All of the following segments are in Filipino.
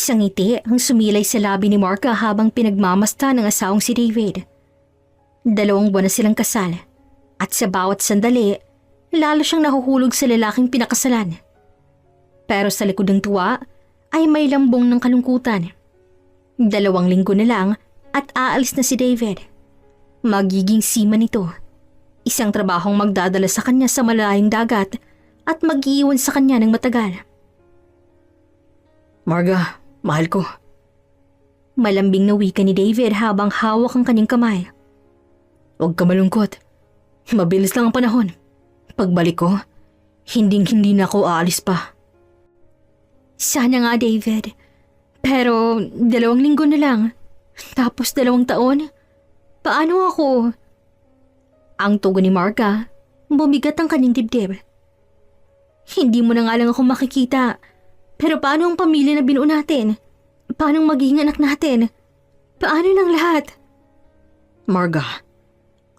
Isang ngiti ang sumilay sa labi ni Marga habang pinagmamasta ng asawang si David. 2 buwan na silang kasal at sa bawat sandali, lalo siyang nahuhulog sa lalaking pinakasalan. Pero sa likod ng tuwa ay may lambong ng kalungkutan. 2 linggo na lang at aalis na si David. Magiging seaman ito. Isang trabahong magdadala sa kanya sa malayong dagat at mag-iiwan sa kanya ng matagal. Marga, mahal ko. Malambing na wika ni David habang hawak ang kanyang kamay. Huwag ka malungkot. Mabilis lang ang panahon. Pagbalik ko, hindi na ako aalis pa. Sana nga, David. Pero 2 linggo na lang. Tapos 2 taon. Paano ako? Ang tugon ni Marga, bumigat ang kanyang dibdib. Hindi mo na nga lang ako makikita. Pero paano ang pamilya na binuo natin? Paano magiging anak natin? Paano ng lahat? Marga,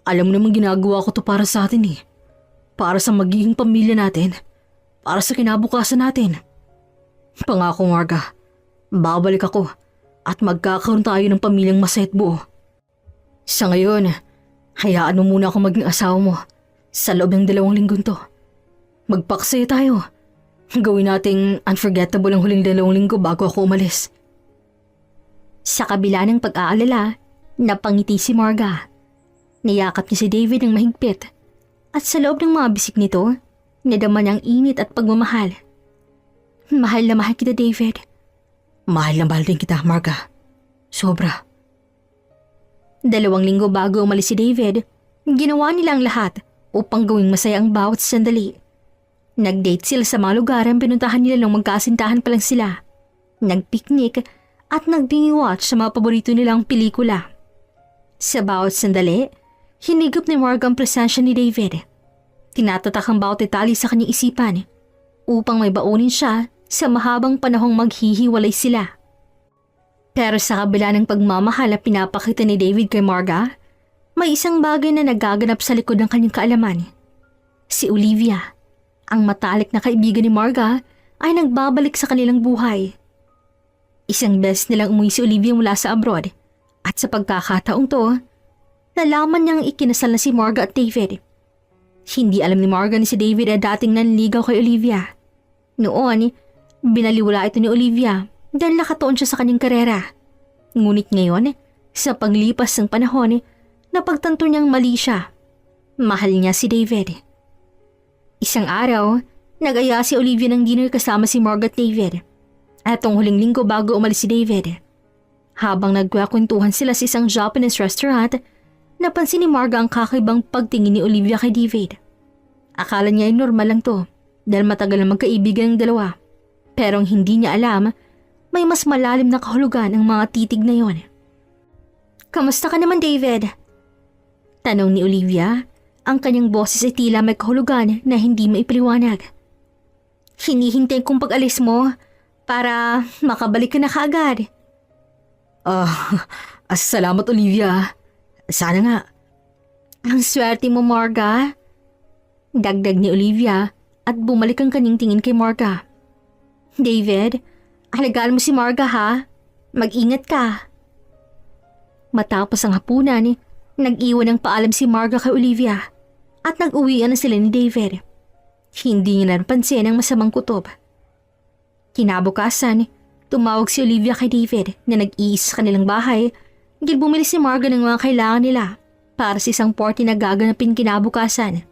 alam mo naman ginagawa ko to para sa atin eh. Para sa magiging pamilya natin. Para sa kinabukasan natin. Pangako Marga, babalik ako at magkakaroon tayo ng pamilyang masaya at buo. Sa ngayon, hayaan mo muna ako maging asawa mo sa loob ng 2 linggong to. Magpaksaya tayo. Gawin nating unforgettable ang huling 2 linggo bago ako umalis. Sa kabila ng pag-aalala, napangiti si Marga. Niyakap niya si David ng mahigpit at sa loob ng mga bisig nito, nadama niyang init at pagmamahal. Mahal na mahal kita, David. Mahal na mahal din kita, Marga. Sobra. 2 linggo bago umalis si David, ginawa nila ang lahat upang gawing masaya ang bawat sandali. Nag-date sila sa mga lugar ang pinuntahan nila nung magkasintahan pa lang sila. Nag-picnic at nag-binge watch sa mga paborito nilang pelikula. Sa bawat sandali, hinigop ni Marga ang presensya ni David. Tinatatak ang bawat detalye sa kanyang isipan upang may baunin siya sa mahabang panahong maghihiwalay sila. Pero sa kabila ng pagmamahal na pinapakita ni David kay Marga, may isang bagay na nagaganap sa likod ng kanyang kaalaman. Si Olivia, ang matalik na kaibigan ni Marga, ay nagbabalik sa kanilang buhay. Isang beses nilang umuwi si Olivia mula sa abroad at sa pagkakataong to, nalaman niyang ikinasal na si Marga at David. Hindi alam ni Marga ni si David ay dating nanligaw kay Olivia. Noon, binaliwala ito ni Olivia dahil nakatuon siya sa kanyang karera. Ngunit ngayon, sa paglipas ng panahon, napagtanto niyang mali siya. Mahal niya si David. Isang araw, nag-aya si Olivia ng dinner kasama si Marga at David. At ang huling linggo bago umalis si David. Habang nagkakwentuhan sila sa isang Japanese restaurant, napansin ni Marga ang kakaibang pagtingin ni Olivia kay David. Akala niya ay normal lang to dahil matagal na magkaibigan ng dalawa. Pero ang hindi niya alam, may mas malalim na kahulugan ang mga titig na yon. "Kamusta ka naman, David?" Tanong ni Olivia. Ang kanyang boses ay tila may kahulugan na hindi maipaliwanag. "Hinihintay kong pag-alis mo para makabalik ka na kaagad." Salamat Olivia. Sana nga. "Ang swerte mo, Marga." Dagdag ni Olivia at bumalik ang kanyang tingin kay Marga. "David, alagaan mo si Marga ha. Mag-ingat ka." Matapos ang hapunan, nag-iwan ng paalam si Marga kay Olivia at nag-uwian na sila ni David. Hindi niya napansin ang masamang kutob. Kinabukasan, tumawag si Olivia kay David na nag-iis sa kanilang bahay dahil bumili si Marga ng mga kailangan nila para sa isang party na gaganapin kinabukasan.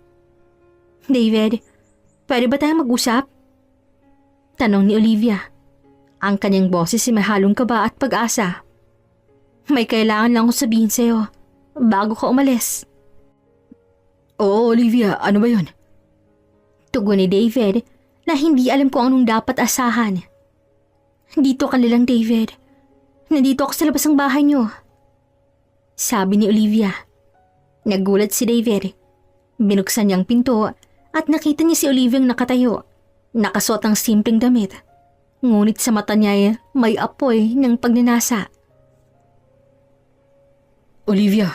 "David, pwede ba tayong mag-usap?" Tanong ni Olivia. Ang kanyang boses ay may halong kaba at pag-asa. "May kailangan lang akong sabihin sa'yo bago ka umalis." Oo Olivia, ano ba yun? Tugon ni David na hindi alam kung anong dapat asahan. "Dito ka nilang, David. Nandito ako sa labas ng bahay niyo." Sabi ni Olivia. Nagulat si David. Binuksan niya ang pinto at nakita niya si Olivia nakatayo. Nakasuot ang simpleng damit. Ngunit sa mata niya may apoy ng pagnanasa. Olivia,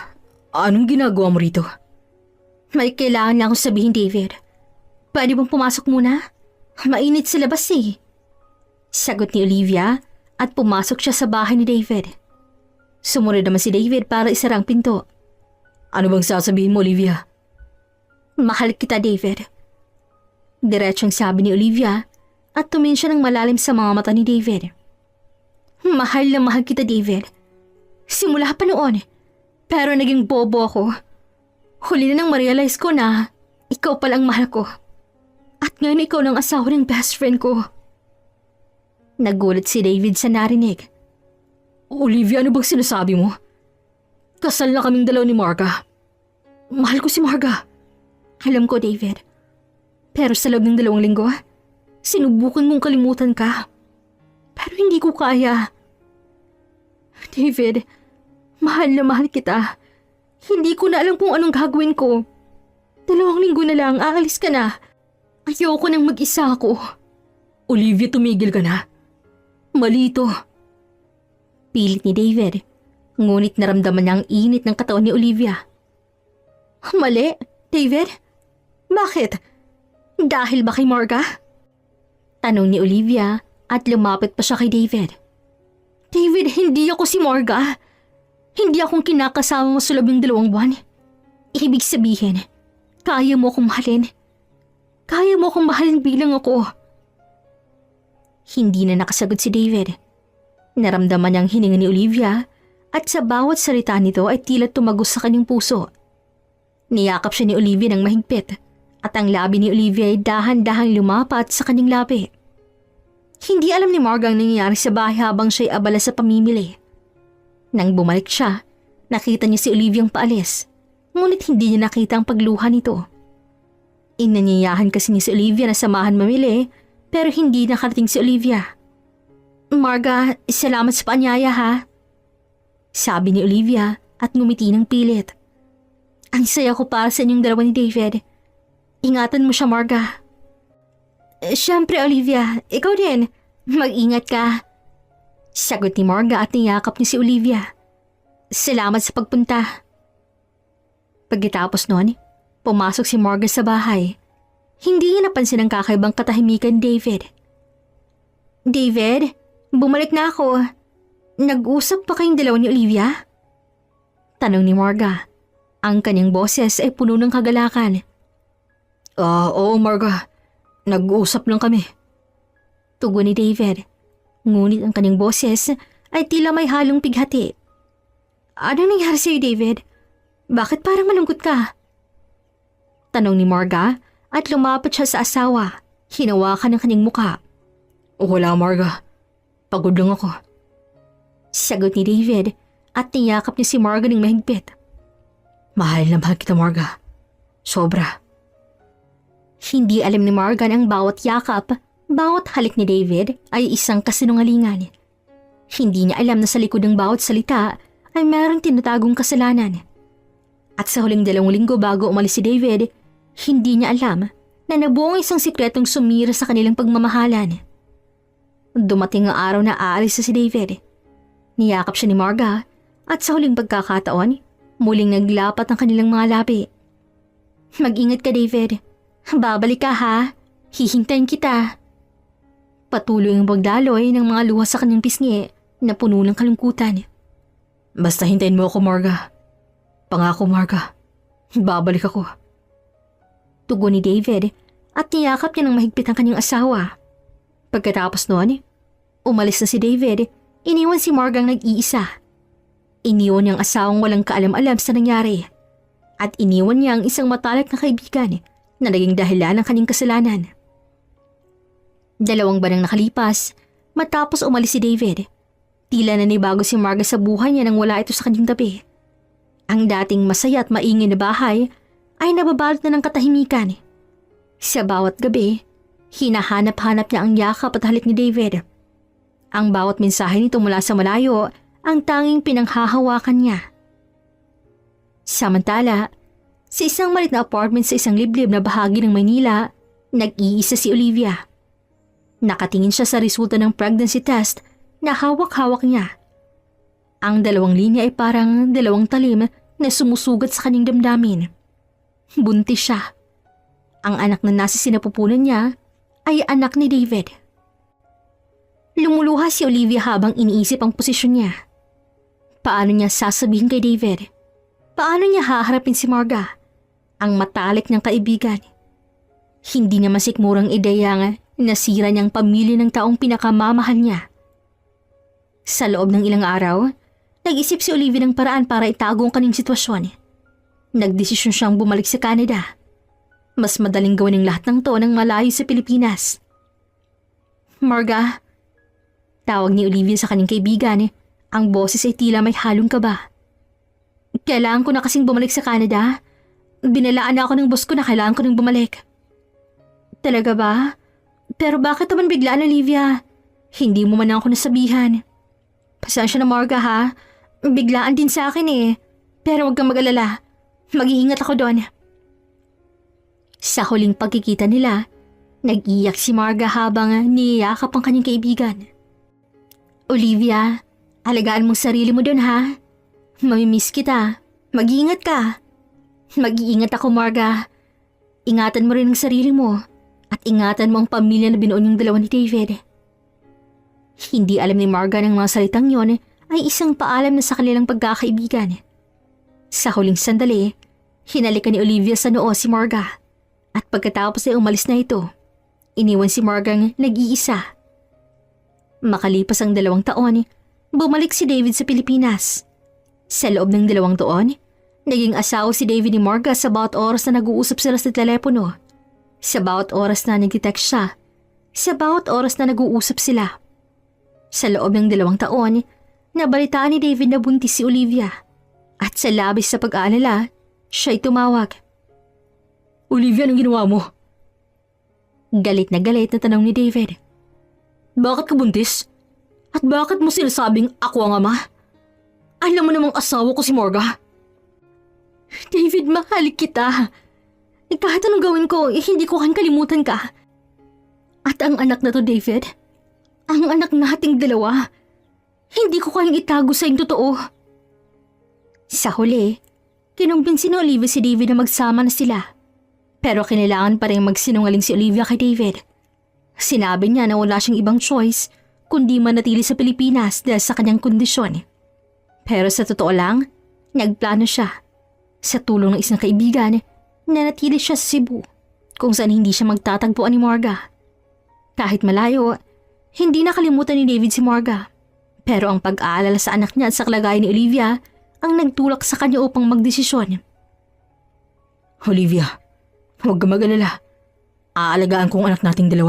anong ginagawa mo rito? "May kailangan lang akong sabihin, David. Pwede bang pumasok muna? Mainit sa labas eh." Sagot ni Olivia at pumasok siya sa bahay ni David. Sumunod naman si David para isara ang pinto. Ano bang sasabihin mo, Olivia? Mahal kita, David. Diretsong sabi ni Olivia at tumingin siya ng malalim sa mga mata ni David. Mahal na mahal kita, David. Simula pa noon, pero naging bobo ako. Huli na nang ma-realize ko na ikaw palang mahal ko. At ngayon ikaw ng asawa ng best friend ko. Nagulat si David sa narinig. Olivia, ano bang sinasabi mo? Kasal na kaming dalaw ni Marga. Mahal ko si Marga. Alam ko, David. Pero sa loob ng 2 linggo, sinubukan kong kalimutan ka. Pero hindi ko kaya. David, mahal na mahal kita. Hindi ko na alam kung anong gagawin ko. 2 linggo na lang, aalis ka na. Ayoko nang mag-isa ako. Olivia, tumigil ka na. Mali ito. Pilit ni David, ngunit naramdaman niya ang init ng katawan ni Olivia. Mali, David? Bakit? Dahil ba kay Marga? Tanong ni Olivia at lumapit pa siya kay David. David, hindi ako si Marga. Hindi akong kinakasama mo sa loob ng 2 buwan. Ibig sabihin, kaya mo akong mahalin. Kaya mo akong mahalin bilang ako. Hindi na nakasagot si David. Naramdaman niyang hininga ni Olivia at sa bawat salita nito ay tila tumagos sa kanyang puso. Niyakap siya ni Olivia ng mahigpit at ang labi ni Olivia ay dahan-dahang lumapat sa kanyang labi. Hindi alam ni Marga ang nangyayari sa bahay habang siya'y abala sa pamimili. Nang bumalik siya, nakita niya si Olivia ang paalis, ngunit hindi niya nakita ang pagluha nito. Inanyayahan kasi niya si Olivia na samahan mamili pero hindi nakarating si Olivia. Marga, salamat sa paanyaya ha. Sabi ni Olivia at ngumiti ng pilit. Ang saya ko para sa inyong 2 ni David. Ingatan mo siya, Marga. Siyempre, Olivia, ikaw din. Mag-ingat ka. Sagot ni Marga at niyakap niya si Olivia. Salamat sa pagpunta. Pagkatapos nun, pumasok si Marga sa bahay. Hindi niya napansin ang kakaibang katahimikan ni David. David? Bumalik na ako. Nag-usap pa kayong 2 ni Olivia? Tanong ni Marga. Ang kanyang boses ay puno ng kagalakan. Oo, Marga. Nag-uusap lang kami. Tugon ni David. Ngunit ang kanyang boses ay tila may halong pighati. Anong nangyari sa'yo, David? Bakit parang malungkot ka? Tanong ni Marga at lumapit siya sa asawa. Hinawakan ang kanyang muka. Wala, Marga. Pagod lang ako. Sagot ni David at niyakap niya si Marga ng mahigpit. Mahal na mahal kita, Marga. Sobra. Hindi alam ni Marga na ang bawat yakap, bawat halik ni David ay isang kasinungalingan. Hindi niya alam na sa likod ng bawat salita ay mayroong tinatagong kasalanan. At sa huling 2 linggo bago umalis si David, hindi niya alam na nabuo ang isang sikretong sumira sa kanilang pagmamahalan. Dumating ang araw na aalis na si David. Niyakap siya ni Marga at sa huling pagkakataon, muling naglapat ang kanilang mga labi. Mag-ingat ka, David. Babalik ka ha. Hihintayin kita. Patuloy ang pagdaloy ng mga luha sa kanyang pisngi na puno ng kalungkutan. Basta hintayin mo ako, Marga. Pangako, Marga. Babalik ako. Tugon ni David at niyakap niya ng mahigpit ang kanyang asawa. Pagkatapos noon, umalis na si David, iniwan si Marga ang nag-iisa. Iniwan niyang asawang walang kaalam-alam sa nangyari. At iniwan niya ang isang matalik na kaibigan na naging dahilan ng kanyang kasalanan. 2 buwan nakalipas, matapos umalis si David, tila nanibago si Marga sa buhay niya nang wala ito sa kanyang tabi. Ang dating masaya at maingay na bahay ay nababalot na ng katahimikan. Sa bawat gabi, hinahanap-hanap niya ang yakap at halik ni David. Ang bawat mensahe nito mula sa malayo ang tanging pinanghahawakan niya. Samantala, sa isang malit na apartment sa isang liblib na bahagi ng Maynila, nag-iisa si Olivia. Nakatingin siya sa resulta ng pregnancy test na hawak-hawak niya. Ang 2 linya ay parang 2 talim na sumusugat sa kanyang damdamin. Buntis siya. Ang anak na nasa sinapupunan niya ay anak ni David. Lumuluha si Olivia habang iniisip ang posisyon niya. Paano niya sasabihin kay David? Paano niya haharapin si Marga, ang matalik niyang kaibigan? Hindi niya masikmurang ideya nga nasira niyang pamilya ng taong pinakamamahal niya. Sa loob ng ilang araw, nag-isip si Olivia ng paraan para itago ang kanyang sitwasyon. Nagdesisyon siyang bumalik sa Canada. Mas madaling gawin ang lahat ng to nang malayo sa Pilipinas. Marga, tawag ni Olivia sa kanyang kaibigan, ang boses ay tila may halong kaba. Kailangan ko na kasing bumalik sa Canada. Binalaan na ako ng boss ko na kailangan ko nang bumalik. Talaga ba? Pero bakit naman biglaan, Olivia? Hindi mo man ako nasabihan. Pasensya na, Marga, ha? Biglaan din sa akin Pero huwag kang mag-alala. Mag-iingat ako doon. Sa huling pagkikita nila, nag-iyak si Marga habang niyayakap ang kanyang kaibigan. Olivia, alagaan mong sarili mo doon, ha? Mamimiss kita. Mag-iingat ka. Mag-iingat ako, Marga. Ingatan mo rin ang sarili mo at ingatan mo ang pamilya na binuon yung dalawa ni David. Hindi alam ni Marga ng mga salitang yon ay isang paalam na sa kanilang pagkakaibigan. Sa huling sandali, hinalikan ni Olivia sa noo si Marga at pagkatapos ay umalis na ito, iniwan si Margang nag-iisa. Makalipas ang 2 taon, bumalik si David sa Pilipinas. Sa loob ng 2 taon, naging asawa si David ni Marga sa bawat oras na nag-uusap sila sa telepono, sa bawat oras na nag-text siya, sa bawat oras na nag-uusap sila. Sa loob ng 2 taon, nabalitaan ni David na buntis si Olivia at sa labis sa pag-aalala, siya'y tumawag. Olivia, anong ginawa mo? Galit na tanong ni David. Bakit ka buntis? At bakit mo sinasabing ako ang ama? Alam mo namang asawa ko si Marga. David, mahal kita. Kahit anong gawin ko, hindi ko kalimutan ka. At ang anak na to, David, ang anak nating 2, hindi ko kayang itago sa yung totoo. Sa huli, kinumbinsi ni Olivia si David na magsama na sila. Pero kinailangan pa rin magsinungaling si Olivia kay David. Sinabi niya na wala siyang ibang choice kundi manatili sa Pilipinas dahil sa kanyang kondisyon. Pero sa totoo lang, nagplano siya. Sa tulong ng isang kaibigan, nanatili siya sa Cebu kung saan hindi siya magtatagpuan ni Marga. Kahit malayo, hindi nakalimutan ni David si Marga. Pero ang pag-aalala sa anak niya at sa kalagayan ni Olivia ang nagtulak sa kanya upang magdesisyon. Olivia, huwag ka mag-alala. Aalagaan ko ang anak nating 2.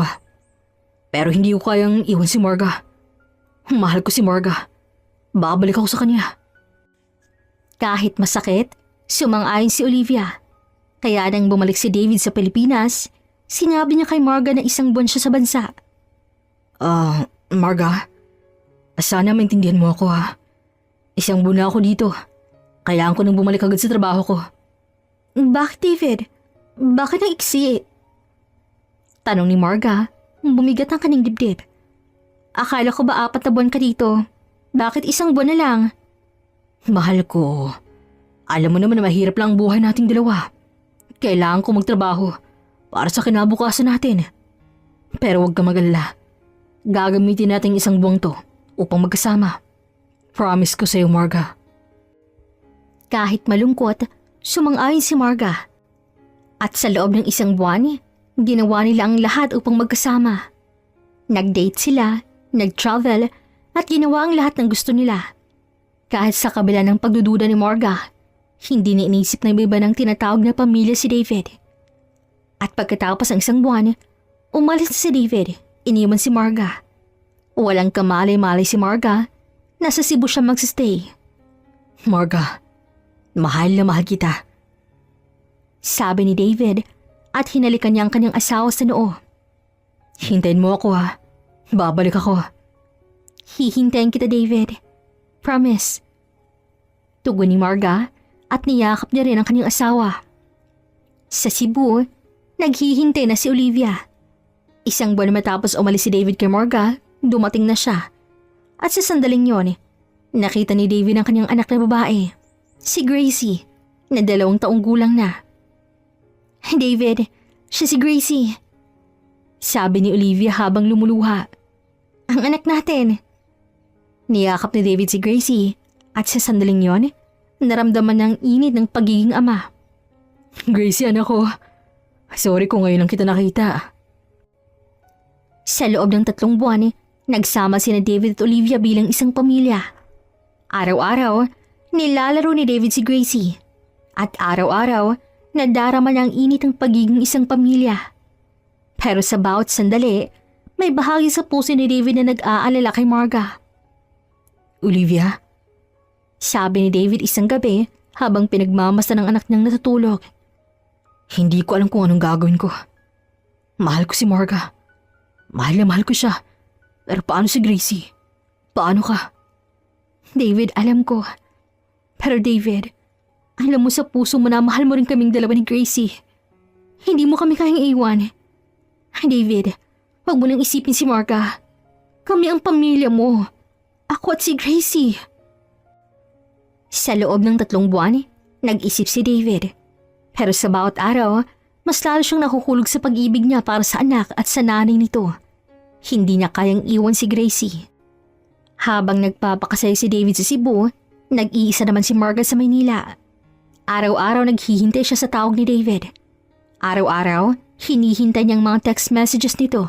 Pero hindi ko kayang iwan si Marga. Mahal ko si Marga. Babalik ako sa kanya. Kahit masakit, sumang-ayon si Olivia. Kaya nang bumalik si David sa Pilipinas, sinabi niya kay Marga na 1 buwan siya sa bansa. Marga, sana maintindihan mo ako, ha. 1 buwan na ako dito. Kailangan ko nang bumalik agad sa trabaho ko. Bakit, David? Bakit ang iksi? Tanong ni Marga, bumigat ang kanyang dibdib. Akala ko ba 4 na buwan ka dito? Bakit 1 buwan na lang? Mahal ko, alam mo naman na mahirap lang ang buhay nating 2. Kailangan ko magtrabaho para sa kinabukasan natin. Pero huwag ka mag-alala. Gagamitin natin 1 buwang to upang magkasama. Promise ko sa'yo, Marga. Kahit malungkot, sumang-ayon si Marga. At sa loob ng 1 buwan, ginawa nila ang lahat upang magkasama. Nag-date sila, nag-travel, at ginawa ang lahat ng gusto nila. Kahit sa kabila ng pagdududa ni Marga, hindi niya inisip na iba ng tinatawag na pamilya si David. At pagkatapos ng 1 buwan, umalis na si David, iniwan si Marga. Walang kamalay-malay si Marga, nasa Cebu siya magsistay. Marga, mahal na mahal kita. Sabi ni David at hinalikan niya ang kanyang asawa sa noo. Hintayin mo ako, ha. Babalik ako. Hihintayin kita, David. Promise. Tugon ni Marga at niyakap niya rin ang kanyang asawa. Sa Cebu, naghihintay na si Olivia. 1 buwan matapos umalis si David kay Marga, dumating na siya. At sa sandaling yon, nakita ni David ang kanyang anak na babae, si Gracie, na 2 taong gulang na. David, siya si Gracie. Sabi ni Olivia habang lumuluha. Ang anak natin. Niyakap ni David si Gracie at sa sandaling yon, naramdaman ng init ng pagiging ama. Gracie, anak ko. Sorry kung ngayon lang kita nakita. Sa loob ng 3 buwan, nagsama sina David at Olivia bilang isang pamilya. Araw-araw, nilalaro ni David si Gracie. At araw-araw, nadarama niya ang init ng pagiging isang pamilya. Pero sa bawat sandali, may bahagi sa puso ni David na nag-aalala kay Marga. Olivia? Sabi ni David isang gabi habang pinagmamasa ng anak niyang natutulog. Hindi ko alam kung anong gagawin ko. Mahal ko si Marga. Mahal na mahal ko siya. Pero paano si Gracie? Paano ka? David, alam ko. Pero David, alam mo sa puso mo na mahal mo rin kaming dalawa ni Gracie. Hindi mo kami kayang iwan. David, huwag mo nang isipin si Marga. Kami ang pamilya mo. Ako at si Gracie. Sa loob ng 3 buwan, nag-isip si David. Pero sa bawat araw, mas lalo siyang nakukulog sa pag-ibig niya para sa anak at sa nanay nito. Hindi niya kayang iwan si Gracie. Habang nagpapakasaya si David sa Cebu, nag-iisa naman si Marga sa Maynila. Araw-araw naghihintay siya sa tawag ni David. Araw-araw, hinihintay niyang mga text messages nito.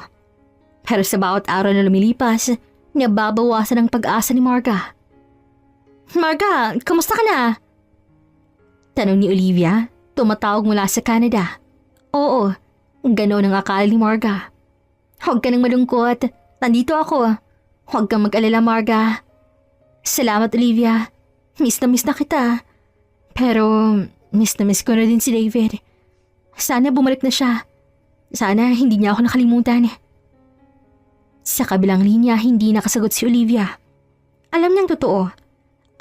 Pero sa bawat araw na lumilipas, nababawasan ang pag-asa ni Marga. Marga, kamusta ka na? Tanong ni Olivia, tumatawag mula sa Canada. Oo, ganoon ang akala ni Marga. Huwag ka nang malungkot, nandito ako. Huwag kang mag-alala, Marga. Salamat, Olivia. Miss na kita. Pero miss na miss ko na din si David. Sana bumalik na siya. Sana hindi niya ako nakalimutan. Sa kabilang linya, hindi nakasagot si Olivia. Alam niyang totoo.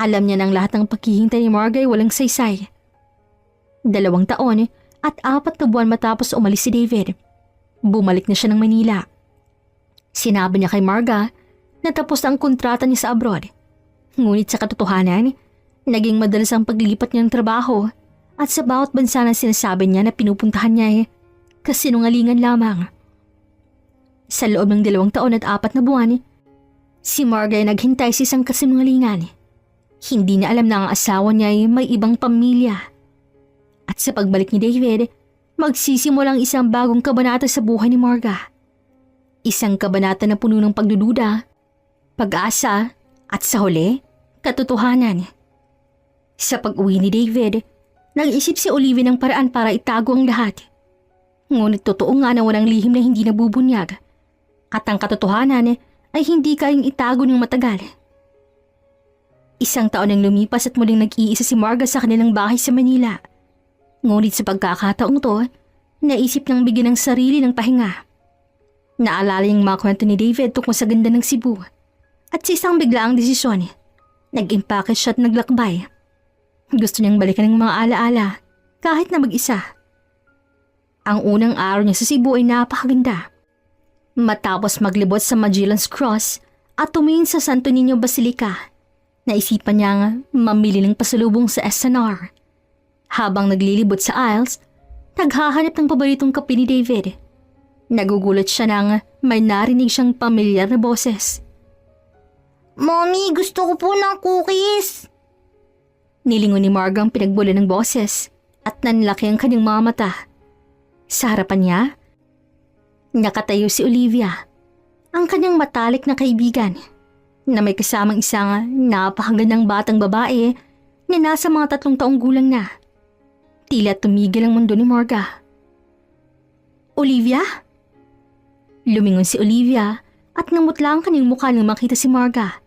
Alam niya ng lahat ng paghihintay ni Marga ay walang saysay. 2 taon at 4 na buwan matapos umalis si David. Bumalik na siya ng Manila. Sinabi niya kay Marga na tapos na ang kontrata niya sa abroad. Ngunit sa katotohanan, naging madalas ang paglipat niya ng trabaho at sa bawat bansa na sinasabi niya na pinupuntahan niya kasinungalingan lamang. Sa loob ng 2 taon at 4 na buwan, si Marga ay naghintay sa isang kasinungalingan. Hindi na alam na ang asawa niya ay may ibang pamilya. At sa pagbalik ni David, magsisimulang isang bagong kabanata sa buhay ni Marga. Isang kabanata na puno ng pagdududa, pag-asa, at sa huli, katotohanan. Sa pag-uwi ni David, nag-isip si Olivia ng paraan para itago ang lahat. Ngunit totoo nga na walang lihim na hindi nabubunyag. At ang katotohanan ay hindi kayang itago ng matagal. 1 taon ang lumipas at muling nag-iisa si Marga sa kanilang bahay sa Manila. Ngunit sa pagkakataong to, naisip niyang bigyan ng sarili ng pahinga. Naalala niyang mga kwento ni David tungkol sa ganda ng Cebu. At sa isang biglaang desisyon, nag-impake siya at naglakbay. Gusto niyang balikan ng mga alaala, kahit na mag-isa. Ang unang araw niya sa Cebu ay napakaganda. Matapos maglibot sa Magellan's Cross at tumingin sa Santo Niño Basilica, naisipan niyang mamili ng pasalubong sa SNR. Habang naglilibot sa aisles, naghahanap ng paboritong kape ni David. Nagugulat siya nang may narinig siyang pamilyar na boses. Mommy, gusto ko po ng cookies! Nilingon ni Marga ang pinagbula ng boses at nanlaki ang kanyang mga mata. Sa harapan niya, nakatayo si Olivia, ang kanyang matalik na kaibigan, na may kasamang isang napakagandang batang babae na nasa mga 3 taong gulang na. Tila tumigil ang mundo ni Marga. Olivia? Lumingon si Olivia at namutla ang kanyang mukha nang makita si Marga.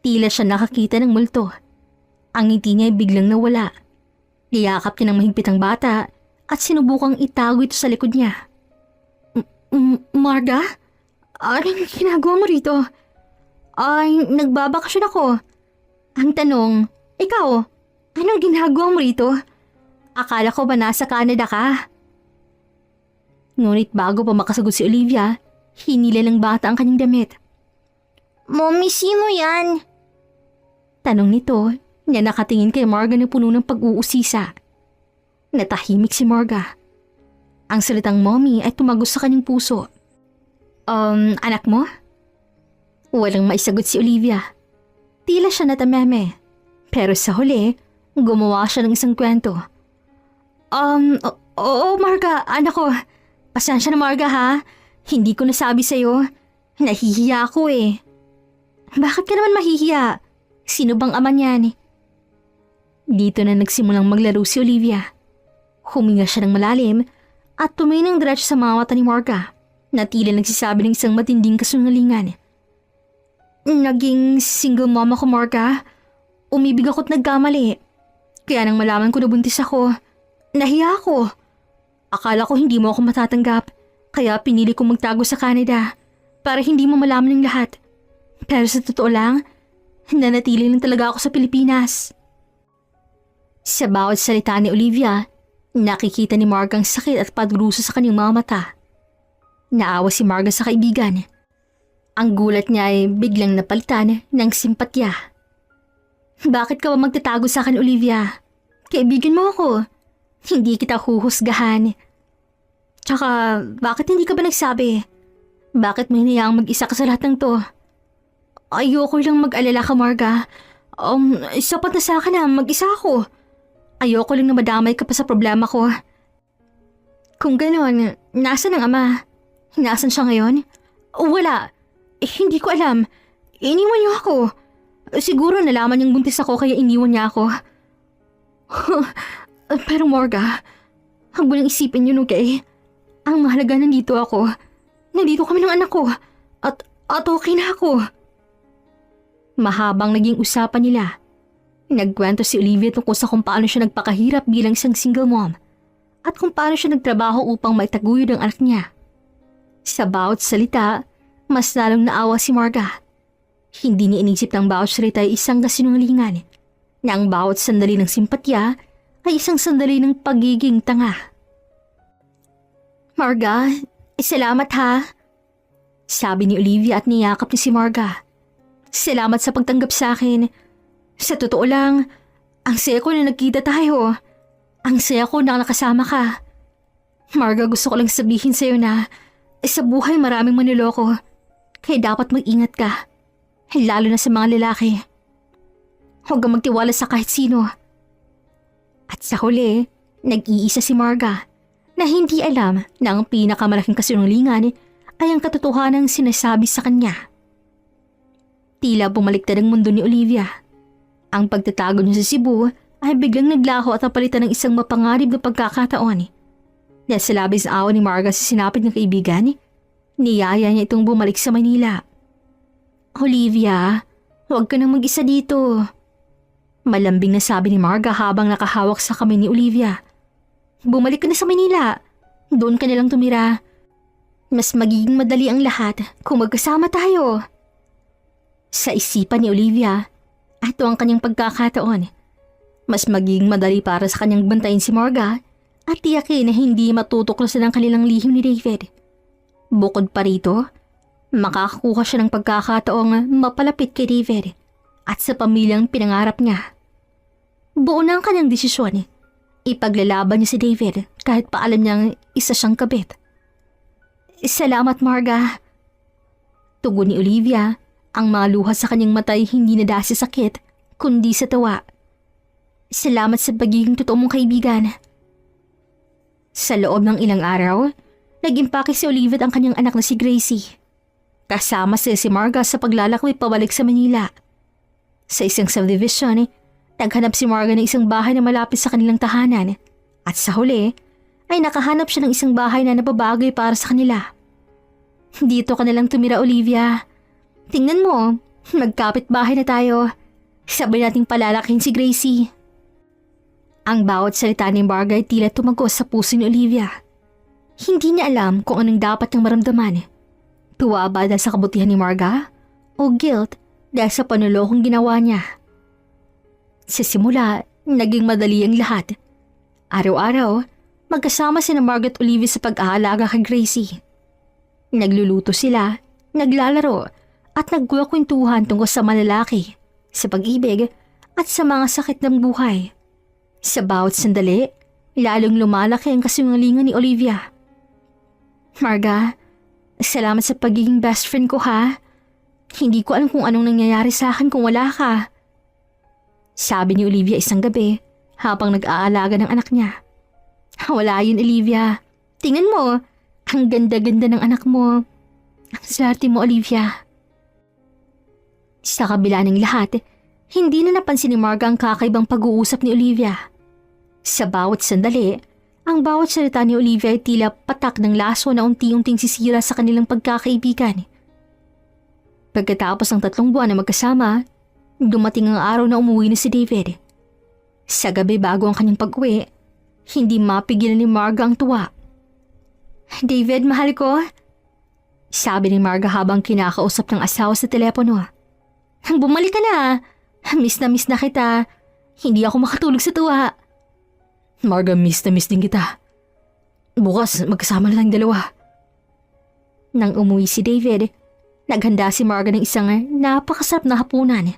Tila siya nakakita ng multo. Ang ngiti niya ay biglang nawala. Niyakap niya ng mahigpit ang bata at sinubukang itago ito sa likod niya. Marga? Anong ginagawa mo rito? Ay, nagbabakasyon ako. Ang tanong, ikaw, anong ginagawa mo rito? Akala ko ba nasa Canada ka? Ngunit bago pa makasagot si Olivia, hinila ng bata ang kanyang damit. Mommy, sino yan? Tanong nito na nakatingin kay Marga na puno ng pag-uusisa. Natahimik si Marga. Ang salitang mommy ay tumagos sa kanyang puso. Anak mo? Walang maisagot si Olivia. Tila siya natameme. Pero sa huli, gumawa siya ng isang kwento. Oo, Marga, anak ko. Pasensya na, Marga, ha? Hindi ko nasabi sa'yo. Nahihiya ako eh. Bakit ka naman mahihiya? Sino bang ama niyan? Dito na nagsimulang maglaro si Olivia. Huminga siya ng malalim at tumingin ng diretso sa mga mata ni Marga na tila nagsisabi ng isang matinding kasungalingan. Naging single mom ako, Marga. Umibig ako't nagkamali. Kaya nang malaman ko na buntis ako, nahiya ako. Akala ko hindi mo ako matatanggap, kaya pinili kong magtago sa Canada para hindi mo malaman ng lahat. Pero sa totoo lang, nanatili lang talaga ako sa Pilipinas. Sa bawat salita ni Olivia, nakikita ni Marga ang sakit at pagruso sa kanyang mga mata. Naawa si Marga sa kaibigan. Ang gulat niya ay biglang napalitan ng simpatya. Bakit ka ba magtatago sa akin, Olivia? Kaibigan mo ako. Hindi kita huhusgahan. Tsaka, bakit hindi ka ba nagsabi? Bakit mo hinayaang mag-isa ka sa lahat ng to? Ayoko lang mag-alala ka, Marga. Sapat na sa akin na mag-isa ako. Ayoko lang na madamay ka pa sa problema ko. Kung ganon, nasan ang ama? Nasan siya ngayon? Wala. Hindi ko alam. Iniwan niyo ako. Siguro nalaman niyang buntis ako kaya iniwan niya ako. Pero Marga, huwag mo lang isipin yun, okay? Ang mahalaga nandito ako. Nandito kami ng anak ko. At okay na ako. Mahabang naging usapan nila. Nagkwento si Olivia tungkol sa kung paano siya nagpakahirap bilang isang single mom at kung paano siya nagtrabaho upang maitaguyod ang anak niya. Sa bawat salita, mas lalong naawa si Marga. Hindi niya inisip ng bawat salita ay isang kasinungalingan, na ang bawat sandali ng simpatya ay isang sandali ng pagiging tanga. Marga, salamat ha. Sabi ni Olivia at niyakap ni si Marga. Salamat sa pagtanggap sa akin. Sa totoo lang, ang saya ko na nagkita tayo. Ang saya ko na nakasama ka. Marga, gusto ko lang sabihin sa'yo na sa buhay maraming manloloko. Kaya dapat mag-ingat ka. Lalo na sa mga lalaki. Huwag kang magtiwala sa kahit sino. At sa huli, nag-iisa si Marga na hindi alam na ang pinakamalaking kasinungalingan ay ang katotohanang sinasabi sa kanya. Tila bumaliktad ang mundo ni Olivia. Ang pagtatago niya sa Cebu ay biglang naglaho at napalitan ng isang mapangarib na pagkakataon. Dahil sa labis na awa ni Marga sa sinapit ng kaibigan, niyaya niya itong bumalik sa Manila. Olivia, huwag ka nang mag-isa dito. Malambing na sabi ni Marga habang nakahawak sa kamay ni Olivia. Bumalik ka na sa Manila. Doon ka nalang tumira. Mas magiging madali ang lahat kung magkasama tayo. Sa isipan ni Olivia, ito ang kanyang pagkakataon. Mas magiging madali para sa kanyang bantayin si Marga at tiyakin na hindi matutuklasan ang kanilang lihim ni David. Bukod pa rito, makakakuha siya ng pagkakataong mapalapit kay David at sa pamilyang pinangarap niya. Buo na ang kanyang desisyon. Ipaglalaban niya si David kahit pa alam niyang isa siyang kabit. Salamat, Marga. Tugon ni Olivia, ang mga luha sa kanyang mata ay hindi nadasi sa sakit, kundi sa tawa. Salamat sa pagiging totoo mong kaibigan. Sa loob ng ilang araw, nag-impake si Olivia at ang kanyang anak na si Gracie. Kasama si Marga sa paglalakbay pabalik sa Manila. Sa isang subdivision, naghanap si Marga ng isang bahay na malapit sa kanilang tahanan at sa huli ay nakahanap siya ng isang bahay na nababagay para sa kanila. Dito ka nalang tumira, Olivia. Tingnan mo, magkapit bahay na tayo. Sabay nating palalaking si Gracie. Ang bawat salita ni Marga ay tila tumagos sa puso ni Olivia. Hindi niya alam kung anong dapat niyang maramdaman. Tuwa ba dahil sa kabutihan ni Marga? O guilt dahil sa panulokong ginawa niya? Sa simula, naging madali ang lahat. Araw-araw, magkasama sina Marga at Olivia sa pag-aalaga kay Gracie. Nagluluto sila, naglalaro, at nagkukwentuhan tungkol sa malalaki, sa pag-ibig, at sa mga sakit ng buhay. Sa bawat sandali, lalong lumalaki ang kasinungalingan ni Olivia. Marga, salamat sa pagiging best friend ko ha. Hindi ko alam kung anong nangyayari sa akin kung wala ka. Sabi ni Olivia isang gabi habang nag-aalaga ng anak niya. Wala yun, Olivia. Tingnan mo, ang ganda-ganda ng anak mo. Ang swerte mo, Olivia. Sa kabila ng lahat, hindi na napansin ni Marga ang kakaibang pag-uusap ni Olivia. Sa bawat sandali, ang bawat salita ni Olivia ay tila patak ng laso na unti-unting sisira sa kanilang pagkakaibigan. Pagkatapos ng 3 buwan na magkasama, dumating ang araw na umuwi na si David. Sa gabi bago ang kanyang pag-uwi, hindi mapigilan ni Marga ang tuwa. David, mahal ko. Sabi ni Marga habang kinakausap ng asawa sa telepono. Bumalik ka na. Miss na kita. Hindi ako makatulog sa tuwa. Marga, miss na miss din kita. Bukas, magkasama na tayong dalawa. Nang umuwi si David, naghanda si Marga ng isang napakasarap na hapunan.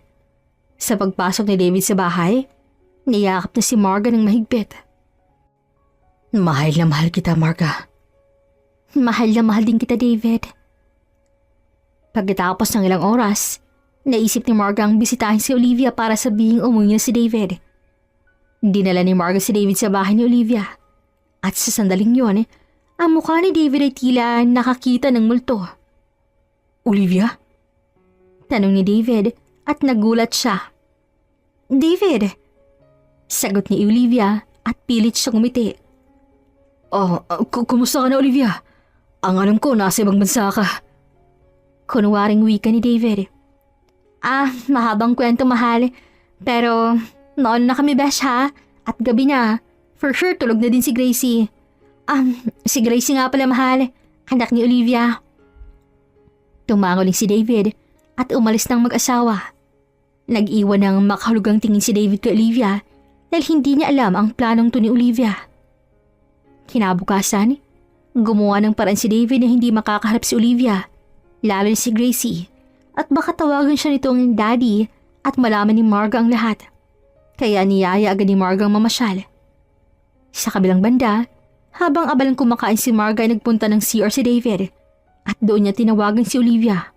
Sa pagpasok ni David sa bahay, niyakap na si Marga ng mahigpit. Mahal na mahal kita, Marga. Mahal na mahal din kita, David. Pagkatapos ng ilang oras, naisip ni Marga ang bisitahin si Olivia para sabihing umuwi na si David. Dinala ni Marga si David sa bahay ni Olivia. At sa sandaling yon, ang mukha ni David ay tila nakakita ng multo. Olivia? Tanong ni David at nagulat siya. David! Sagot ni Olivia at pilit siyang umiti. Kumusta ka na, Olivia? Ang alam ko, nasa ibang bansa ka. Kunwaring wika ni David. Mahabang kwento, mahal. Pero noon na kami, besh, ha? At gabi na. For sure, tulog na din si Gracie. Si Gracie nga pala, mahal. Anak ni Olivia. Tumangoling si David at umalis ng mag-asawa. Nag-iwan ng makahulugang tingin si David kay Olivia dahil hindi niya alam ang planong to ni Olivia. Kinabukasan, gumawa ng paraan si David na hindi makakaharap si Olivia, lalo na si Gracie, at baka tawagan siya nitong daddy at malaman ni Marga ang lahat. Kaya niyaya agad ni Marga ang mamasyal. Sa kabilang banda, habang abalang kumakain si Marga ay nagpunta ng CR si David at doon niya tinawagan si Olivia.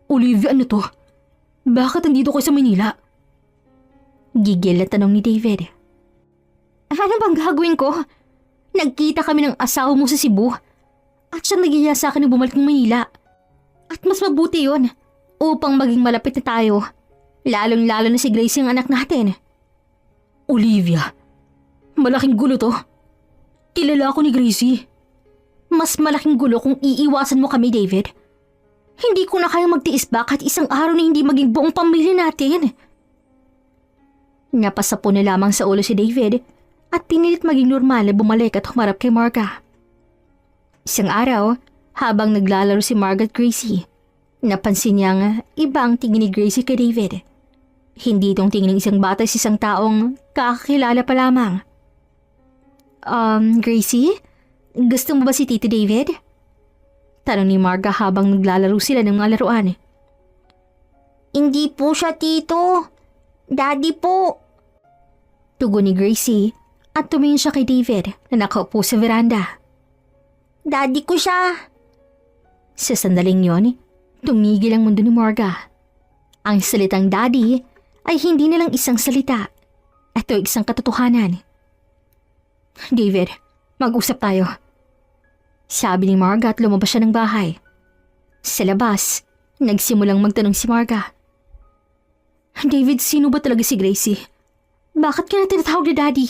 Olivia, ano to? Bakit nandito kayo sa Manila? Gigil na tanong ni David. Ano bang gagawin ko? Nagkita kami ng asawa mo sa Cebu at siya nagiya sa akin na bumalik ng Manila. At mas mabuti yon upang maging malapit na tayo. Lalong-lalo na si Gracie ang anak natin. Olivia, malaking gulo to. Kilala ko ni Gracie. Mas malaking gulo kung iiwasan mo kami, David. Hindi ko na kaya magtiis ba kahit isang araw na hindi maging buong pamilya natin. Napasapo na lamang sa ulo si David at pinilit maging normal na bumalik at humarap kay Marga. Isang araw, habang naglalaro si Marga at Gracie, napansin niyang iba ang tingin ni Gracie kay David. Hindi itong tingin ng isang bata sa isang taong kakakilala pa lamang. Gracie? Gusto mo ba si Tito David? Tanong ni Marga habang naglalaro sila ng mga laruan. Hindi po siya, Tito. Daddy po. Tugon ni Gracie at tumingin siya kay David na nakaupo sa veranda. Daddy ko siya. Sa sandaling yon, tumigil ang mundo ni Marga. Ang salitang daddy ay hindi na lang isang salita. Ito ay isang katotohanan. David, mag-usap tayo. Sabi ni Marga at lumabas siya ng bahay. Sa labas, nagsimulang magtanong si Marga. David, sino ba talaga si Gracie? Bakit ka na tinatawag na daddy?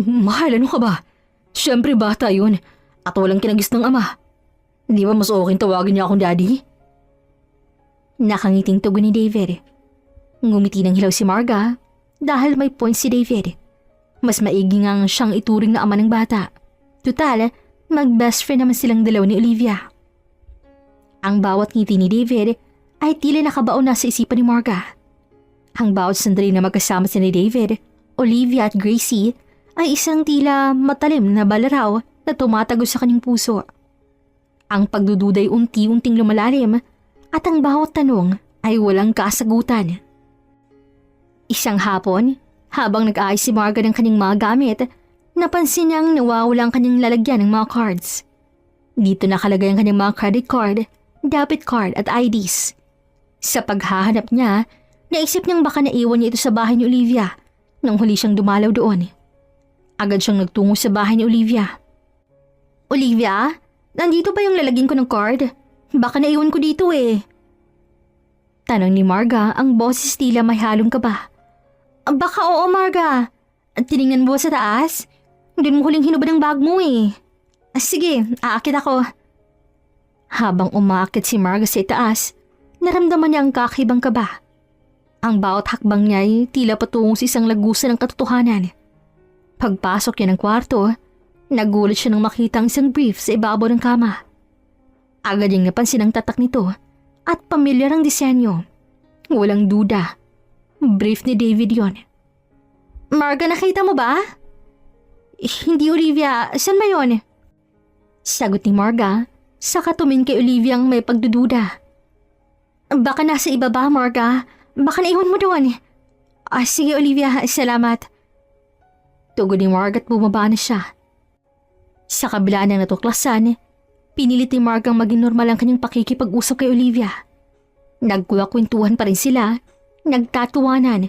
Mahal, ano ka ba? Siyempre bata yun at walang kinagis ng ama. Di ba mas okay tawagin niya akong daddy? Nakangiting tugon ni David. Ngumiti ng hilaw si Marga dahil may point si David. Mas maigi ngang siyang ituring na ama ng bata. Tutal, mag-best friend naman silang dalawa ni Olivia. Ang bawat ngiti ni David ay tila nakabaon na sa isipan ni Marga. Ang bawat sandali na magkasama si ni David, Olivia at Gracie ay isang tila matalim na balaraw na tumatago sa kanyang puso. Ang pagdududay unti-unting lumalalim at ang bawat tanong ay walang kasagutan. Isang hapon, habang nag-aayos si Marga ng kanyang mga gamit, napansin niyang nawawala ang kanyang lalagyan ng mga cards. Dito nakalagay ang kanyang mga credit card, debit card at IDs. Sa paghahanap niya, naisip niyang baka naiwan niya ito sa bahay ni Olivia nang huli siyang dumalaw doon. Agad siyang nagtungo sa bahay ni Olivia. Olivia, nandito ba yung lalagyan ko ng card? Baka naiwan ko dito eh. Tanong ni Marga, ang boses tila may halong kaba. Baka oo, Marga. Tiningnan mo sa taas? Doon mo huling hinubad ang bag mo eh. Sige, aakit ako. Habang umaakit si Marga sa itaas, naramdaman niya ang kakibang kaba. Ang bawat hakbang niya ay tila patungong sa isang lagusan ng katotohanan. Pagpasok niya ng kwarto, nagulat siya nang makita ang isang brief sa ibabaw ng kama. Agad niyang napansin ang tatak nito at pamilyar ang disenyo. Walang duda, brief ni David yon. Marga, nakita mo ba? Hindi, Olivia. Saan ba yon? Sagot ni Marga, saka tumingin kay Olivia ang may pagdududa. Baka nasa ibaba, Marga. Baka naiwan mo doon. Sige, Olivia. Salamat. Tugon ni Marga at bumaba na siya. Sa kabila ng natuklasan, pinilit ni Marga ang maging normal ang kanyang pakikipag-usap kay Olivia. Nagkukwentuhan pa rin sila, nagtatawanan,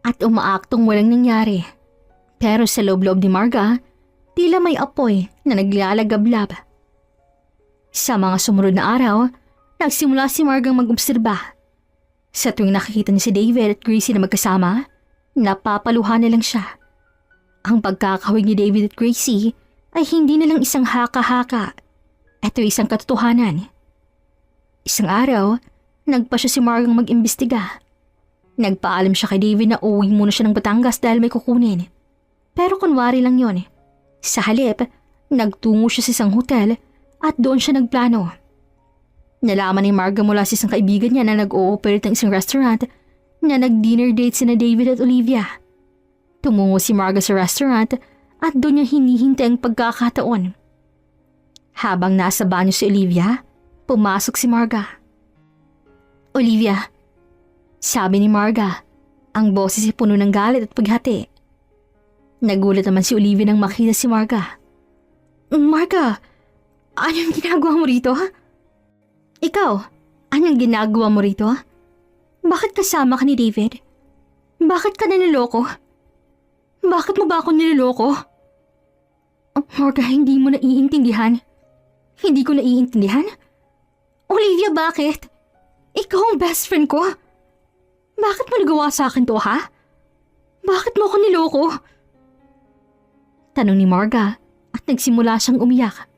at umaaktong walang nangyari. Pero sa loob-loob ni Marga, tila may apoy na naglalagablab. Sa mga sumunod na araw, nagsimula si Margang mag-obserba. Sa tuwing nakikita niya si David at Gracie na magkasama, napapaluhan na lang siya. Ang pagkakahawig ni David at Gracie ay hindi na lang isang haka-haka. Ito isang katotohanan. Isang araw, nagpa siya si Margang mag-imbestiga. Nagpaalam siya kay David na uuwi muna siya ng Batangas dahil may kukunin. Pero kunwari lang yon. Sa halip, nagtungo siya sa isang hotel at doon siya nagplano. Nalaman ni Marga mula sa isang kaibigan niya na nag-ooperate ng isang restaurant na nag-dinner date sina David at Olivia. Tumungo si Marga sa restaurant at doon niya hinihintay ang pagkakataon. Habang nasa banyo si Olivia, pumasok si Marga. Olivia, sabi ni Marga, ang boses ay puno ng galit at paghati. Nagulat naman si Olivia nang makita si Marga. Marga, anong ginagawa mo rito? Ikaw, anong ginagawa mo rito? Bakit kasama ka ni David? Bakit ka na niloko? Bakit mo ba ako niloloko? Marga, hindi mo naiintindihan. Hindi ko naiintindihan? Olivia, bakit? Ikaw ang best friend ko. Bakit mo nagawa sa akin to, ha? Bakit mo ako niloko? Tanong ni Marga at nagsimula siyang umiyak.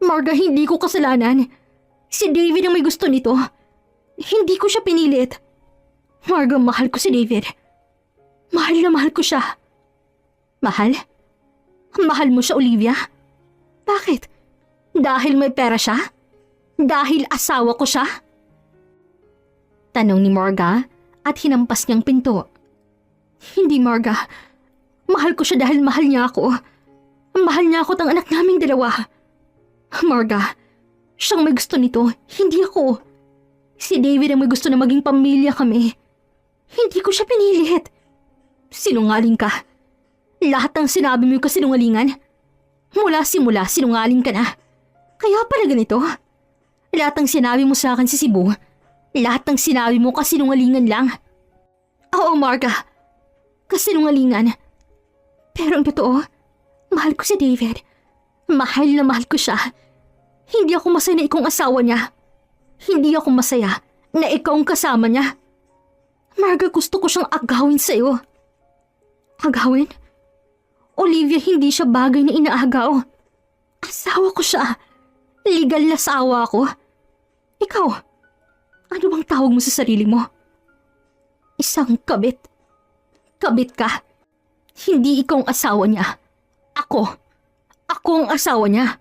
Marga, hindi ko kasalanan. Si David ang may gusto nito. Hindi ko siya pinilit. Marga, mahal ko si David. Mahal na mahal ko siya. Mahal? Mahal mo siya, Olivia? Bakit? Dahil may pera siya? Dahil asawa ko siya? Tanong ni Marga at hinampas niyang pinto. Hindi, Marga. Mahal ko siya dahil mahal niya ako. Mahal niya ako at ang anak naming dalawa. Marga, siyang may gusto nito, hindi ako. Si David ang may gusto na maging pamilya kami. Hindi ko siya pinilit. Sinungaling ka. Lahat ng sinabi mo yung kasinungalingan. Mula simula, sinungaling ka na. Kaya pala ganito. Lahat ng sinabi mo sa akin sa Cebu, lahat ng sinabi mo kasinungalingan lang. Oo, Marga. Kasinungalingan. Pero ang totoo, mahal ko si David. Mahal na mahal ko siya. Hindi ako masaya na ikaw ang asawa niya. Hindi ako masaya na ikaw ang kasama niya. Marga, gusto ko siyang agawin sa'yo. Agawin? Olivia, hindi siya bagay na inaagaw. Asawa ko siya. Legal na asawa ko. Ikaw, ano bang tawag mo sa sarili mo? Isang kabit. Kabit ka. Hindi ikaw ang asawa niya. Ako. Ako ang asawa niya.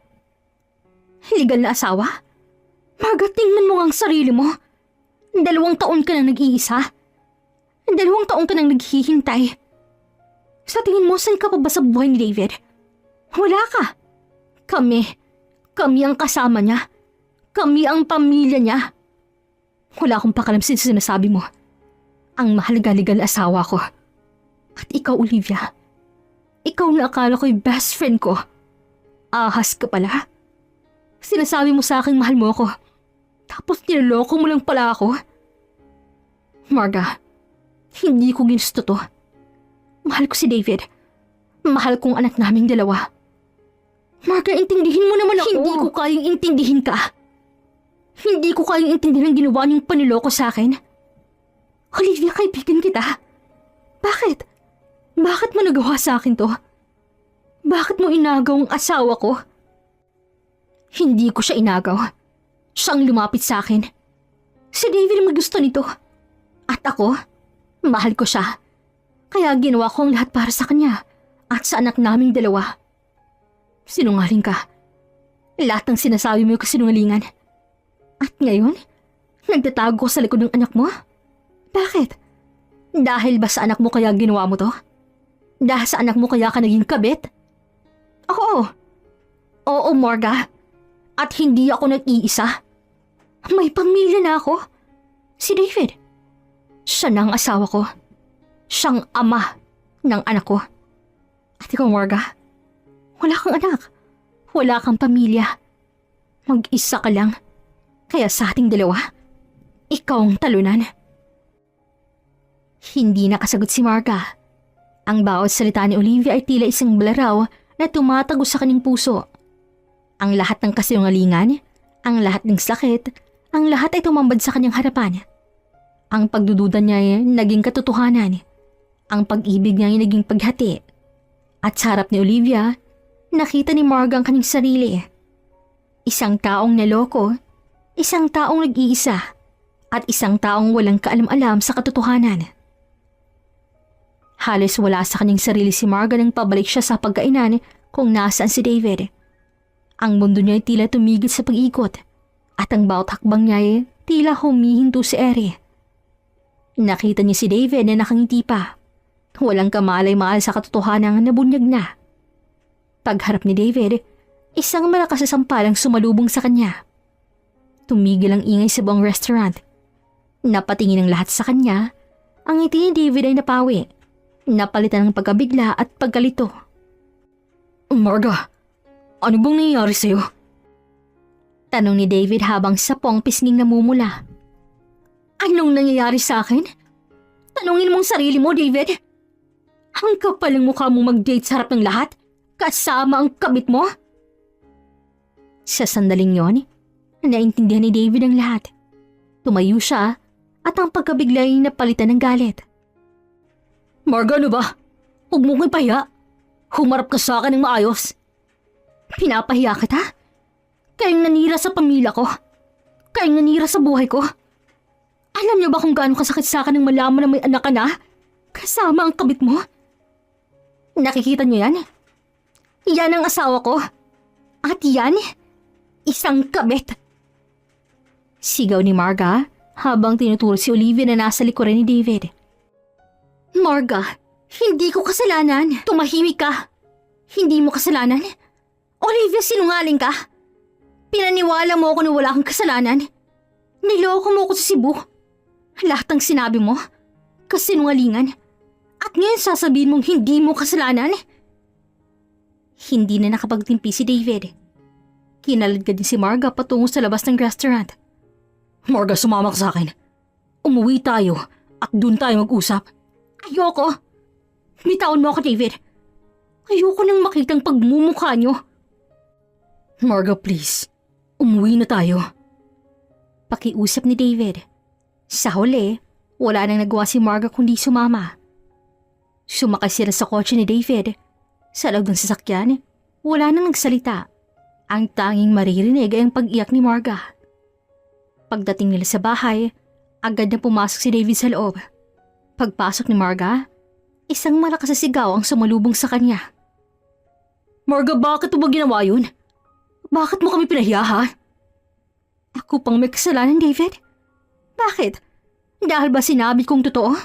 Legal na asawa? Marga, tingnan mo ang sarili mo. 2 taon ka nang nag-iisa. 2 taon ka nang naghihintay. Sa tingin mo, saan ka pa ba sa buhay ni David? Wala ka. Kami ang kasama niya. Kami ang pamilya niya. Wala akong pakalam sa sinasabi mo. Ang mahalaga-legal na asawa ko. At ikaw, Olivia. Ikaw na akala ko'y best friend ko. Ahas ka pala. Sinasabi mo sa akin mahal mo ako. Tapos niloloko mo lang pala ako. Marga, hindi ko ginusto to. Mahal ko si David. Mahal kong anak naming dalawa. Marga, intindihin mo naman ako. Hindi ko kayang intindihin ka. Hindi ko kayang intindihin ang ginawa niyong paniloko sa akin. Olivia, kaibigan kita. Bakit? Bakit mo nagawa sa akin to? Bakit mo inagaw ang asawa ko? Hindi ko siya inagaw. Siya ang lumapit sa akin. Si David ang may gusto nito. At ako, mahal ko siya. Kaya ginawa ko ang lahat para sa kanya at sa anak naming dalawa. Sinungaling ka. Lahat ng sinasabi mo yung kasinungalingan. At ngayon, nagtatago sa likod ng anak mo? Bakit? Dahil ba sa anak mo kaya ginawa mo to? Dahil sa anak mo kaya ka naging kabit? Oo. Oo, Morga. At hindi ako nag-iisa. May pamilya na ako. Si David. Siya na ang asawa ko. Siyang ama ng anak ko. At ikaw, Morga, wala kang anak. Wala kang pamilya. Mag-isa ka lang. Kaya sa ating dalawa, ikaw ang talunan. Hindi nakasagot si Marga. Ang bawat salita ni Olivia ay tila isang balaraw na tumatago sa kanyang puso. Ang lahat ng kasinungalingan, ang lahat ng sakit, ang lahat ay tumambad sa kanyang harapan. Ang pagdududa niya ay naging katotohanan. Ang pag-ibig niya ay naging paghati. At sa harap ni Olivia, nakita ni Marga ang kanyang sarili. Isang taong naloko, isang taong nag-iisa, at isang taong walang kaalam-alam sa katotohanan. Halos wala sa kanyang sarili si Marga nang pabalik siya sa pagkainan kung nasaan si David. Ang mundo niya ay tila tumigil sa pag-ikot at ang bawat hakbang niya ay tila humihinto si Eri. Nakita niya si David na nakangiti pa. Walang kamalay-malay sa katotohanan na nabunyag na. Pagharap ni David, isang malakas na sampalang sumalubong sa kanya. Tumigil ang ingay sa buong restaurant. Napatingin ang lahat sa kanya. Ang ngiti ni David ay napawi. Napalitan ng pagkabigla at pagkalito. Marga, ano bang nangyayari sa'yo? Tanong ni David habang sapong pisnging namumula. Anong nangyayari sa akin? Tanungin mong sarili mo, David. Ang kapal ng mukha mong mag-date sa harap ng lahat, kasama ang kabit mo? Sa sandaling yon, naintindihan ni David ang lahat. Tumayo siya at ang pagkabigla ay napalitan ng galit. Marga, ano ba? Huwag mo ko'y pahiya. Humarap ka sa akin ng maayos. Pinapahiya kita? Kayong nanira sa pamilya ko. Kayong nanira sa buhay ko. Alam niyo ba kung gaano kasakit sa akin nang malaman na may anak ka na? Kasama ang kabit mo? Nakikita niyo yan? Yan ang asawa ko. At yan, isang kabit. Sigaw ni Marga habang tinuturo si Olivia na nasa likuran ni David. Marga, hindi ko kasalanan. Tumahimik ka. Hindi mo kasalanan. Olivia, sinungaling ka. Pinaniwala mo ako na wala kang kasalanan. Niloko mo ako sa Cebu. Lahat ng sinabi mo, kasinungalingan. At ngayon sasabihin mong hindi mo kasalanan? Hindi na nakapagtimpi si David. Kinaladkad din si Marga patungo sa labas ng restaurant. Marga, sumama ka sa akin. Umuwi tayo at doon tayo mag-usap. Ayoko. Bitawan mo ako, David. Ayoko nang makitang pagmumukha niyo. Marga, please. Umuwi na tayo. Pakiusap ni David. Sa huli, wala nang nagawa si Marga kundi sumama. Sumakay sila sa kotse ni David. Sa loob ng sasakyan, wala nang nagsalita. Ang tanging maririnig ay ang pag-iyak ni Marga. Pagdating nila sa bahay, agad na pumasok si David sa loob. Pagpasok ni Marga, isang malakas na sigaw ang sumalubong sa kanya. Marga, bakit mo ba ginawa yun? Bakit mo kami pinahiya, ha? Ako pang may kasalanan, David? Bakit? Dahil ba sinabi kong totoo?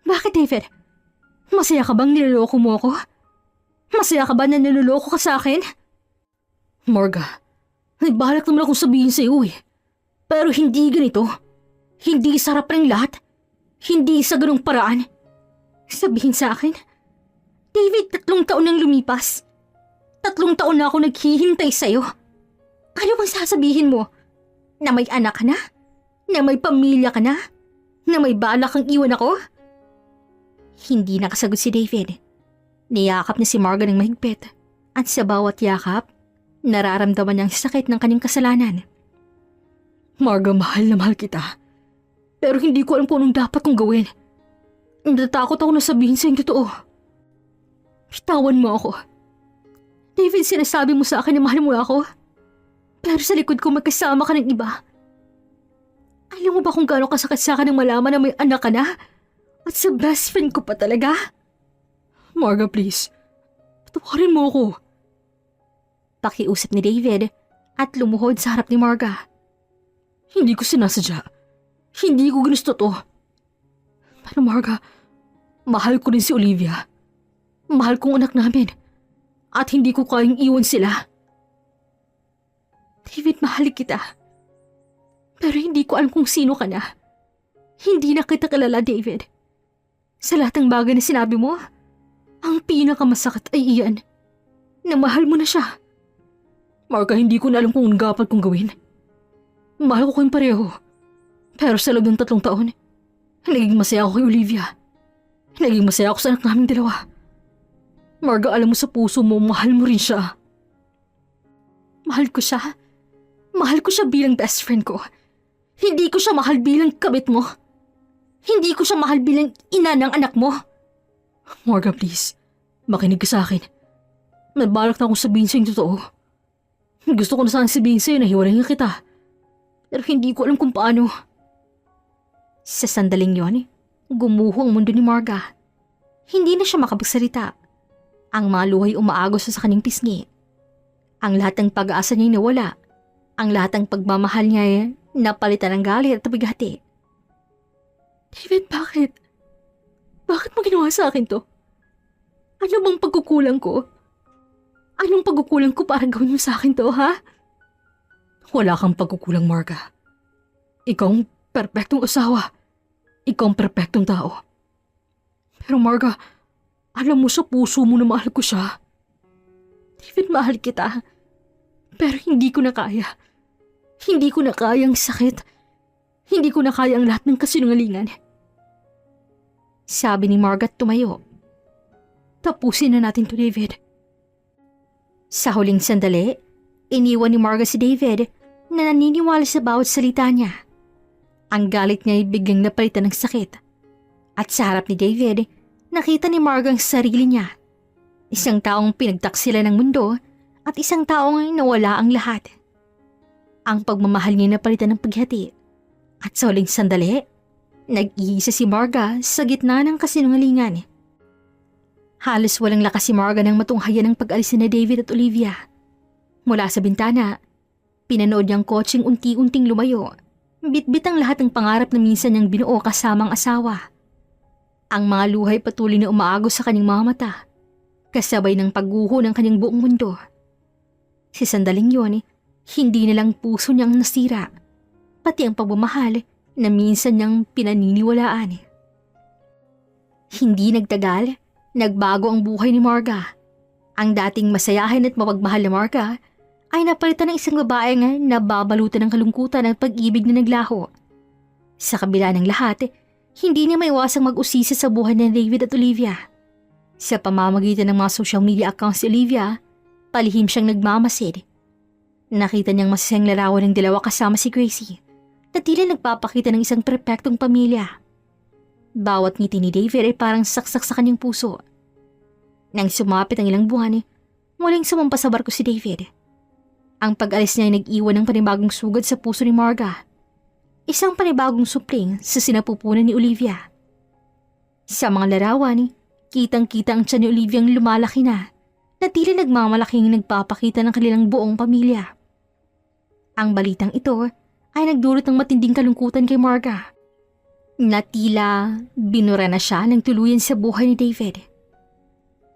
Bakit, David? Masaya ka bang niloloko mo ako? Masaya ka ba na niloloko ka sa akin? Marga, may balak naman akong sabihin sa iyo eh. Pero hindi ganito. Hindi sarap ng lahat. Hindi sa ganung paraan. Sabihin sa akin, David, 3 taon nang lumipas. 3 taon na ako naghihintay sa'yo. Ano bang sasabihin mo? Na may anak ka na? Na may pamilya ka na? Na may balak kang iwan ako? Hindi nakasagot si David. Niyakap niya si Marga ng mahigpit at sa bawat yakap, nararamdaman niyang sakit ng kanyang kasalanan. Marga, mahal na mahal kita. Pero hindi ko alam kung anong dapat kong gawin. Natatakot ako na sabihin sa'yo yung totoo. Bitawan mo ako. David, sinasabi mo sa akin na mahal mo ako. Pero sa likod ko magkasama ka ng iba. Alam mo ba kung gaano kasakit sa akin ang malaman na may anak ka na? At sa best friend ko pa talaga? Marga, please. Patawarin mo ako. Pakiusap ni David at lumuhod sa harap ni Marga. Hindi ko sinasadya. Hindi ko ginusto to. Pero Marga, mahal ko rin si Olivia. Mahal kong anak namin. At hindi ko kayang iwan sila. David, mahal kita. Pero hindi ko alam kung sino ka na. Hindi na kita kilala, David. Sa lahat ng bagay na sinabi mo, ang pinakamasakit ay iyan. Na mahal mo na siya. Marga, hindi ko na alam kung dapat kong gawin. Mahal ko kayong pareho. Pero sa loob ng 3 taon, naging masaya ako kay Olivia. Naging masaya ako sa anak naming dalawa. Marga, alam mo sa puso mo, mahal mo rin siya. Mahal ko siya. Mahal ko siya bilang best friend ko. Hindi ko siya mahal bilang kabit mo. Hindi ko siya mahal bilang ina ng anak mo. Marga, please. Makinig ka sa akin. May balak na akong sabihin sa'yo yung totoo. Gusto ko na saan sabihin sa'yo na hiwalayan kita. Pero hindi ko alam kung paano. Sa sandaling yon, gumuho ang mundo ni Marga. Hindi na siya makapagsalita. Ang mga luhay umaagos sa kanyang pisngi. Ang lahat ng pag-aasa niya nawala. Ang lahat ng pagmamahal niya ay napalitan ng galit at bighati. David, bakit? Bakit mo ginawa sa akin to? Ano bang pagkukulang ko? Anong pagkukulang ko para gawin mo sa akin to, ha? Wala kang pagkukulang, Marga. Ikaw ang perpektong asawa. Ikaw ang perpektong tao. Pero Marga, alam mo sa puso mo na mahal ko siya. David, mahal kita. Pero hindi ko na kaya. Hindi ko na kaya ang sakit. Hindi ko na kaya ang lahat ng kasinungalingan. Sabi ni Marga tumayo. Tapusin na natin to, David. Sa huling sandali, iniwan ni Marga si David na naniniwala sa bawat salita niya. Ang galit niya ay biglang napalitan ng sakit. At sa harap ni David, nakita ni Marga ang sarili niya. Isang taong pinagtaksila ng mundo at isang taong nawala ang lahat. Ang pagmamahal niya napalitan ng paghati. At sa huling sandali, nag-iisa si Marga sa gitna ng kasinungalingan. Halos walang lakas si Marga nang matunghayan ng pag-alis ni David at Olivia. Mula sa bintana, pinanood niyang kotseng unti-unting lumayo. Bitbit ang lahat ng pangarap na minsan niyang binuo kasamang asawa. Ang mga luhay patuloy na umaagos sa kanyang mga mata, kasabay ng pagguho ng kanyang buong mundo. Si sandaling yun, hindi na lang puso niyang nasira, pati ang pagmamahal na minsan niyang pinaniniwalaan. Hindi nagtagal, nagbago ang buhay ni Marga. Ang dating masayahin at mapagmahal na Marga ay napalitan ng isang babaeng nababalutan ng kalungkutan at pag-ibig na naglaho. Sa kabila ng lahat, hindi niya maiwasang mag-usisa sa buhay ni David at Olivia. Sa pamamagitan ng mga social media accounts ni Olivia, palihim siyang nagmamasid. Nakita niyang masasayang larawan ng dalawa kasama si Gracie, na tila nagpapakita ng isang perpektong pamilya. Bawat ngiti ni David ay parang saksak sa kanyang puso. Nang sumapit ang ilang buwan, muling sumampa sa barko si David. Ang pag-alis niya ay nag-iwan ng panibagong sugad sa puso ni Marga. Isang panibagong supling sa sinapupunan ni Olivia. Sa mga larawan, kitang-kita ang tiyan ni Olivia ang lumalaki na tila nagmamalaking nagpapakita ng kanilang buong pamilya. Ang balitang ito ay nagdulot ng matinding kalungkutan kay Marga. Na tila binura na siya ng tuluyan sa buhay ni David.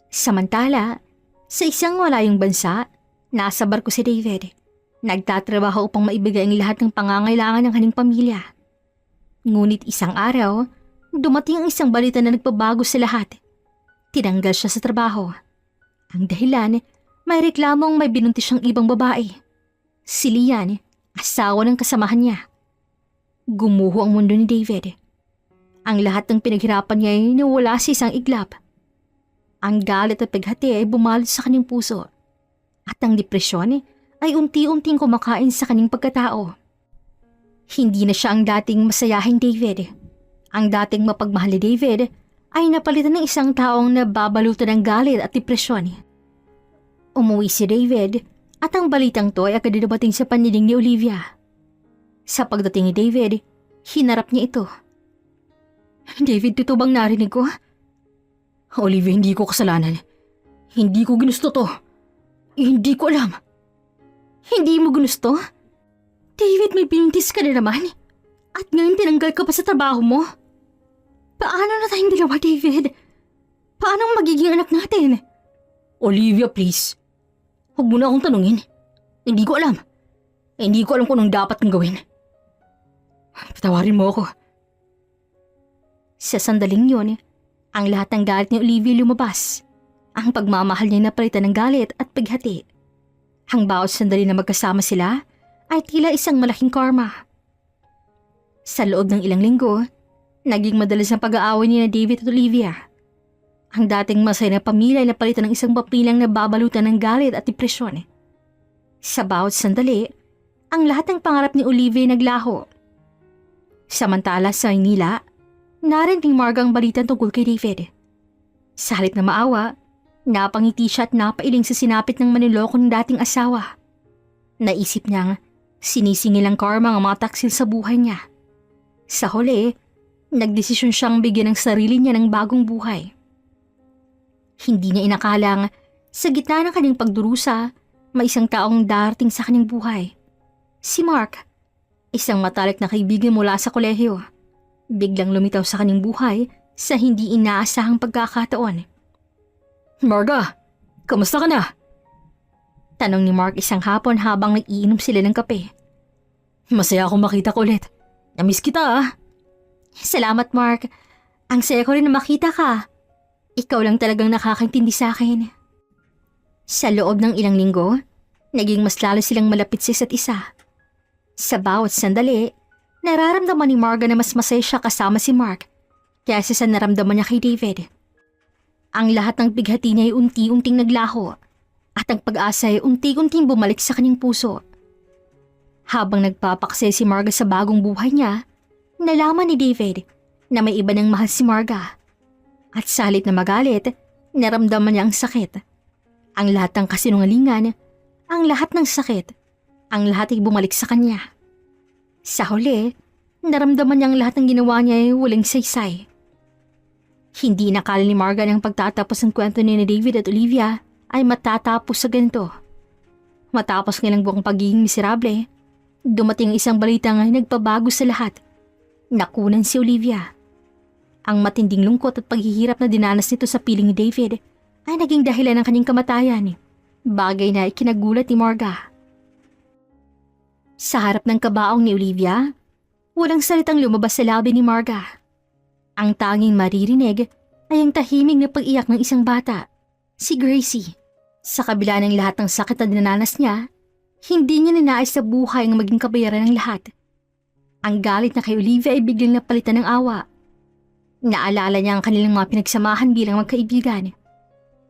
Samantala, sa isang malayong bansa, nasa barko si David. Nagtatrabaho upang maibigay ang lahat ng pangangailangan ng kanyang pamilya. Ngunit isang araw, dumating ang isang balita na nagpabago sa lahat. Tinanggal siya sa trabaho. Ang dahilan, may reklamong may binuntis siyang ibang babae. Si Lian, asawa ng kasamahan niya. Gumuho ang mundo ni David. Ang lahat ng pinaghirapan niya ay nawala sa isang iglap. Ang galit at paghati ay bumalot sa kanyang puso. At ang depresyon ay unti-unting kumakain sa kanyang pagkatao. Hindi na siya ang dating masayahing David. Ang dating mapagmahal ni David ay napalitan ng isang taong nababalutan ng galit at depresyon. Umuwi si David at ang balitang to ay agad dumating sa panining ni Olivia. Sa pagdating ni David, hinarap niya ito. David, totoo bang narinig ko? Olivia, hindi ko kasalanan. Hindi ko ginusto to. Hindi ko alam. Hindi mo ginusto? David, may binuntis ka na naman. At ngayon tinanggal ka pa sa trabaho mo. Paano na tayong dalawa, David? Paano ang magiging anak natin? Olivia, please. Huwag mo na akong tanungin. Hindi ko alam. Hindi ko alam kung anong dapat kong gawin. Patawarin mo ako. Sa sandaling yun, ang lahat ng galit ni Olivia lumabas. Ang pagmamahal niya napalitan ng galit at paghati. Ang bawat sandali na magkasama sila ay tila isang malaking karma. Sa loob ng ilang linggo, naging madalas ang pag-aaway ni na David at Olivia. Ang dating masaya na pamilya ay napalitan ng isang papilang nababalutan ng galit at depresyon. Sa bawat sandali, ang lahat ng pangarap ni Olivia ay naglaho. Samantala sa Maynila, narinig ni Marga ang balita tungkol kay David. Sa halip na maawa, napangiti siya at napailing sa sinapit ng maniloko ng dating asawa. Naisip niyang sinisingil ang karma ang mga taksil sa buhay niya. Sa huli, nagdesisyon siyang bigyan ng sarili niya ng bagong buhay. Hindi niya inakalang sa gitna ng kanyang pagdurusa, may isang taong darating sa kanyang buhay. Si Mark, isang matalik na kaibigan mula sa kolehiyo. Biglang lumitaw sa kanyang buhay sa hindi inaasahang pagkakataon. Marga, kamusta ka na? Tanong ni Mark isang hapon habang nag-iinom sila ng kape. Masaya akong makita ko ulit. Namiss kita ah. Salamat Mark. Ang saya ko rin na makita ka. Ikaw lang talagang nakakaintindi sa akin. Sa loob ng ilang linggo, naging mas lalo silang malapit sa isa't isa. Sa bawat sandali, nararamdaman ni Marga na mas masaya siya kasama si Mark kaysa sa naramdaman niya kay David. Ang lahat ng bighati niya ay unti-unting naglaho at ang pag-asa ay unti-unting bumalik sa kanyang puso. Habang nagpapaksaya si Marga sa bagong buhay niya, nalaman ni David na may iba ng mahal si Marga. At sa halip na magalit, naramdaman niya ang sakit. Ang lahat ng kasinungalingan, ang lahat ng sakit, ang lahat ay bumalik sa kanya. Sa huli, naramdaman niya ang lahat ng ginawa niya ay walang saysay. Hindi nakala ni Marga ng pagtatapos ng kwento ni David at Olivia ay matatapos sa ganito. Matapos ng ilang buwang pagiging miserable, dumating ang isang balitang nagpabago sa lahat. Nakunan si Olivia. Ang matinding lungkot at paghihirap na dinanas nito sa piling ni David ay naging dahilan ng kanyang kamatayan. Bagay na ikinagulat ni Marga. Sa harap ng kabaong ni Olivia, walang salitang lumabas sa labi ni Marga. Ang tanging maririnig ay ang tahimik na pag-iyak ng isang bata, si Gracie. Sa kabila ng lahat ng sakit na dinanas niya, hindi niya ninais sa buhay ang maging kabayaran ng lahat. Ang galit na kay Olivia ay biglang napalitan ng awa. Naalala niya ang kanilang mga pinagsamahan bilang magkaibigan,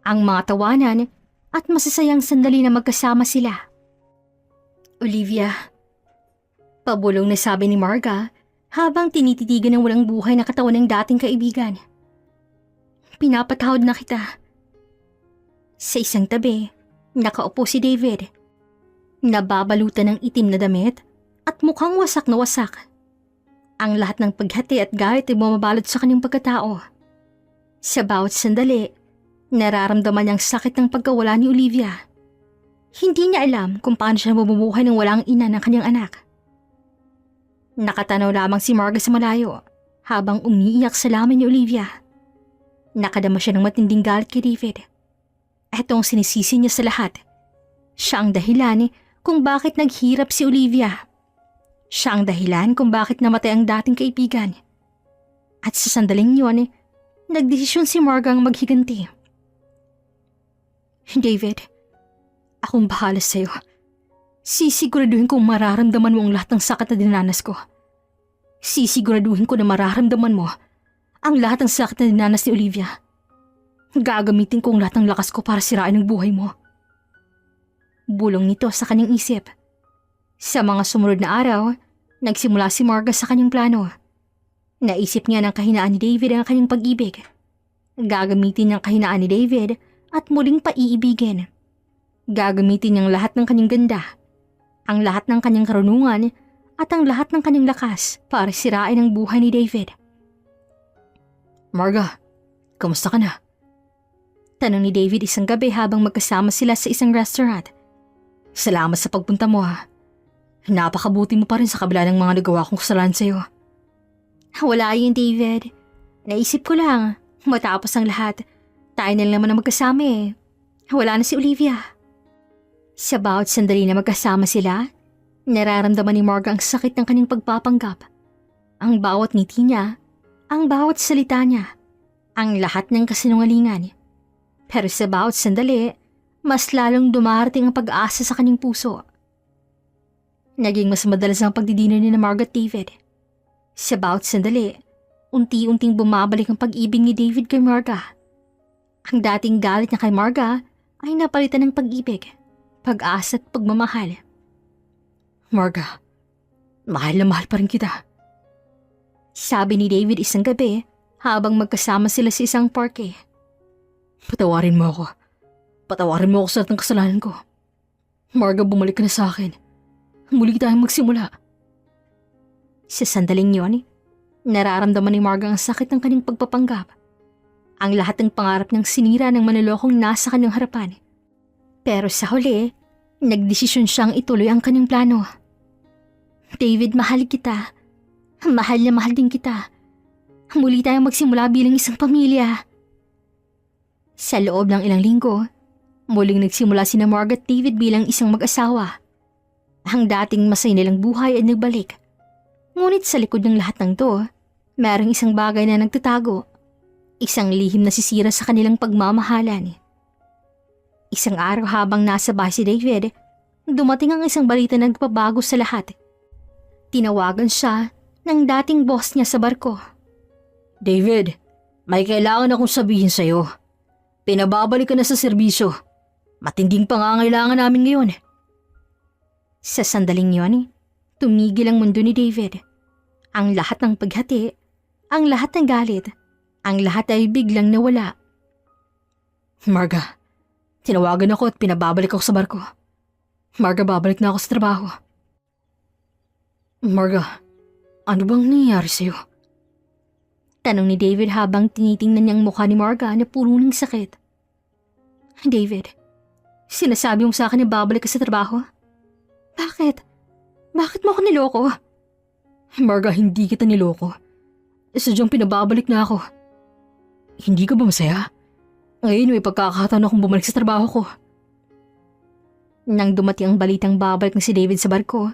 ang mga tawanan at masasayang sandali na magkasama sila. Olivia, pabulong na sabi ni Marga habang tinititigan ng walang buhay na katawan ng dating kaibigan. Pinapatawad na kita. Sa isang tabi, nakaupo si David. Nababalutan ng itim na damit at mukhang wasak na wasak. Ang lahat ng paghati at galit ay bumabalot sa kanyang pagkatao. Sa bawat sandali, nararamdaman niyang sakit ng pagkawala ni Olivia. Hindi niya alam kung paano siya bumubuhay ng walang ina ng kanyang anak. Nakatanaw lamang si Marga sa malayo habang umiiyak sa lamin ni Olivia. Nakadama siya ng matinding galit kay David. Ito ang sinisisi niya sa lahat. Siya ang dahilan kung bakit naghirap si Olivia. Siya ang dahilan kung bakit namatay ang dating kaibigan. At sa sandaling yun, nagdesisyon si Marga ang maghiganti. David, akong bahala sa'yo. Sisiguraduhin kong mararamdaman mo ang lahat ng sakit na dinanas ko. Sisiguraduhin ko na mararamdaman mo ang lahat ng sakit na dinanas ni Olivia. Gagamitin ko ang lahat ng lakas ko para sirain ang buhay mo. Bulong nito sa kanyang isip. Sa mga sumunod na araw, nagsimula si Marga sa kanyang plano. Naisip niya ng kahinaan ni David ang kanyang pag-ibig. Gagamitin niyang kahinaan ni David at muling paiibigin. Gagamitin niyang lahat ng kanyang ganda, ang lahat ng kanyang karunungan at ang lahat ng kanyang lakas para sirain ang buhay ni David. Marga, kamusta ka na? Tanong ni David isang gabi habang magkasama sila sa isang restaurant. Salamat sa pagpunta mo ha. Napakabuti mo pa rin sa kabila ng mga nagawa kong kasalanan sa'yo. Wala yun, David. Naisip ko lang, matapos ang lahat, tayo na lang naman na magkasama eh. Wala na si Olivia. Sa bawat sandali na magkasama sila, nararamdaman ni Marga ang sakit ng kanyang pagpapanggap. Ang bawat ngiti niya, ang bawat salita niya, ang lahat ng kasinungalingan. Pero sa bawat sandali, mas lalong dumarating ang pag-asa sa kanyang puso. Naging mas madalas ang pagdidino ni na Marga at David. Sa bawat sandali, unti-unting bumabalik ang pag-ibig ni David kay Marga. Ang dating galit niya kay Marga ay napalitan ng pag-ibig, pag-asa at pagmamahal. Marga, mahal na mahal pa rin kita. Sabi ni David isang gabi habang magkasama sila sa isang parke. Patawarin mo ako. Patawarin mo ako sa lahat ng kasalanan ko. Marga, bumalik ka na sa akin. Muli tayong magsimula. Sa sandaling yon, nararamdaman ni Marga ang sakit ng kanyang pagpapanggap. Ang lahat ng pangarap niyang sinira ng manlolokong nasa kanyang harapan. Pero sa huli, nagdesisyon siyang ituloy ang kanyang plano. David, mahal kita. Mahal na mahal din kita. Muli tayong magsimula bilang isang pamilya. Sa loob ng ilang linggo, muling nagsimula sina Marga at David bilang isang mag-asawa. Ang dating masaya nilang buhay ay nagbalik. Ngunit sa likod ng lahat ng to, mayroong isang bagay na nagtatago. Isang lihim na sisira sa kanilang pagmamahalan. Isang araw habang nasa bahay si David, dumating ang isang balita na nagpabago sa lahat. Tinawagan siya ng dating boss niya sa barko. David, may kailangan akong sabihin sa'yo. Pinababalik ka na sa serbisyo. Matinding pangangailangan namin ngayon. Sa sandaling yon, tumigil ang mundo ni David. Ang lahat ng paghati, ang lahat ng galit, ang lahat ay biglang nawala. Marga, tinawagan ako at pinababalik ako sa barko. Marga, babalik na ako sa trabaho. Marga, ano bang nangyayari sa'yo? Tanong ni David habang tinitingnan niyang mukha ni Marga na puro ng sakit. David, sinasabi mo sa akin na babalik ka sa trabaho? Bakit? Bakit mo ako niloko? Marga, hindi kita niloko. Sadyang pinababalik na ako. Hindi ka ba masaya? Ngayon may pagkakataon akong bumalik sa trabaho ko. Nang dumating ang balitang babalik na si David sa barko,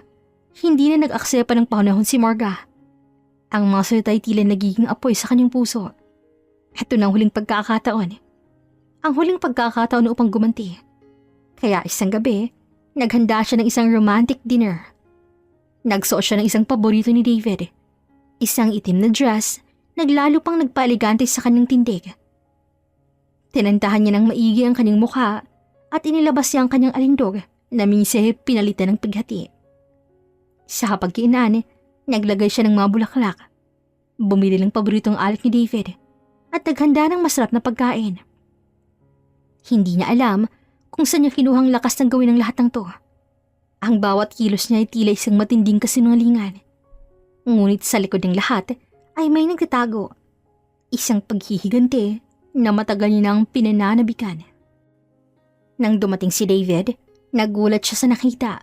hindi na nag-aksepa ng panahon si Marga. Ang mga salita ay tila nagiging apoy sa kanyang puso. Ito na ang huling pagkakataon. Ang huling pagkakataon upang gumanti. Kaya isang gabi, naghanda siya ng isang romantic dinner. Nagsuot siya ng isang paborito ni David. Isang itim na dress, naglalo pang nagpaelegante sa kanyang tindig. Tinantahan niya ng maigi ang kanyang mukha at inilabas niya ang kanyang alindog na minsan pinalitan ng pighati. Sa hapagkiinan, naglagay siya ng mga bulaklak. Bumili ng paboritong alak ni David at naghanda ng masarap na pagkain. Hindi niya alam kung saan niya kinuhang lakas ng gawin ang lahat ng to. Ang bawat kilos niya ay tila isang matinding kasinungalingan. Ngunit sa likod ng lahat ay may nagtatago. Isang paghihigante na matagal niya nang pinananabikan. Nang dumating si David, nagulat siya sa nakita.